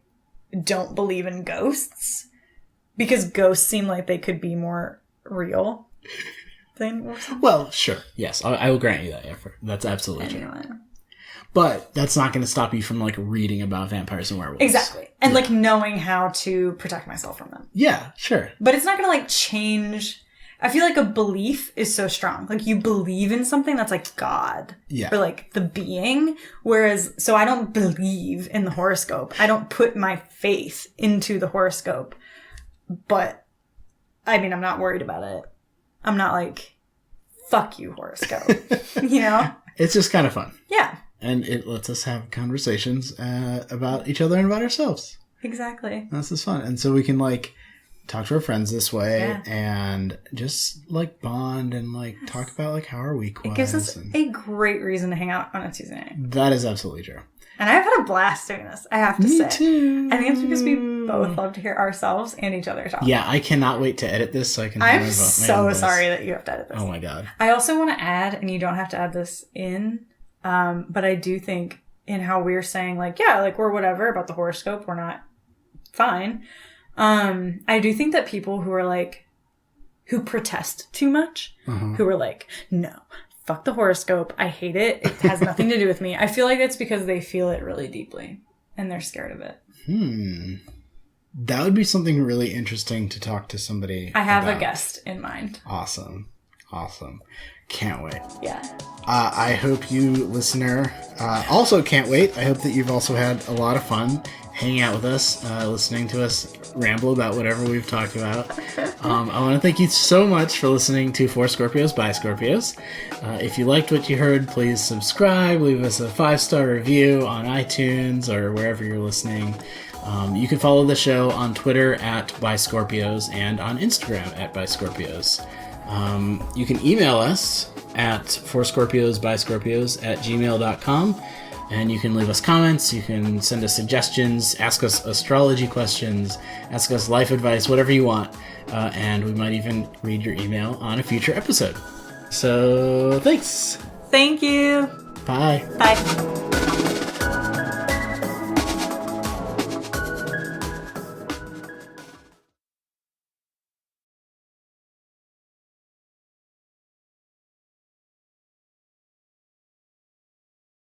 A: don't believe in ghosts. Because ghosts seem like they could be more real than werewolves.
B: Well, sure. Yes. I will grant you that effort. That's absolutely true. But that's not going to stop you from, like, reading about vampires and werewolves.
A: Exactly. And, like, knowing how to protect myself from them.
B: Yeah, sure.
A: But it's not going to, like, change... I feel like a belief is so strong. Like, you believe in something that's like God. Yeah. Or like the being. Whereas, so I don't believe in the horoscope. I don't put my faith into the horoscope. But, I mean, I'm not worried about it. I'm not like, fuck you, horoscope. You know?
B: It's just kind of fun.
A: Yeah.
B: And it lets us have conversations about each other and about ourselves.
A: Exactly.
B: That's just fun. And so we can, like... talk to our friends this way and just like bond and like talk about like how our week was.
A: It gives us a great reason to hang out on a Tuesday night.
B: That is absolutely true.
A: And I've had a blast doing this, I have to say.
B: Me too.
A: I think it's because we both love to hear ourselves and each other talk.
B: Yeah, I cannot wait to edit this so I can
A: I'm so sorry that you have to edit this.
B: Oh my God.
A: I also want to add, and you don't have to add this in, but I do think in how we're saying like, yeah, like we're whatever about the horoscope, we're not fine. I do think that people who are like, who protest too much, who are like, no, fuck the horoscope. I hate it. It has nothing to do with me. I feel like it's because they feel it really deeply and they're scared of it.
B: That would be something really interesting to talk to somebody
A: I have a guest in mind.
B: Awesome. Can't wait.
A: Yeah.
B: I hope you, listener, also can't wait. I hope that you've also had a lot of fun hanging out with us, listening to us ramble about whatever we've talked about. I want to thank you so much for listening to For Scorpios by Scorpios. If you liked what you heard, please subscribe, leave us a 5-star review on iTunes or wherever you're listening. You can follow the show on Twitter at By Scorpios and on Instagram at By Scorpios. You can email us at forscorpiosbyscorpios@gmail.com. And you can leave us comments, you can send us suggestions, ask us astrology questions, ask us life advice, whatever you want. And we might even read your email on a future episode. So, thanks.
A: Thank you.
B: Bye.
A: Bye.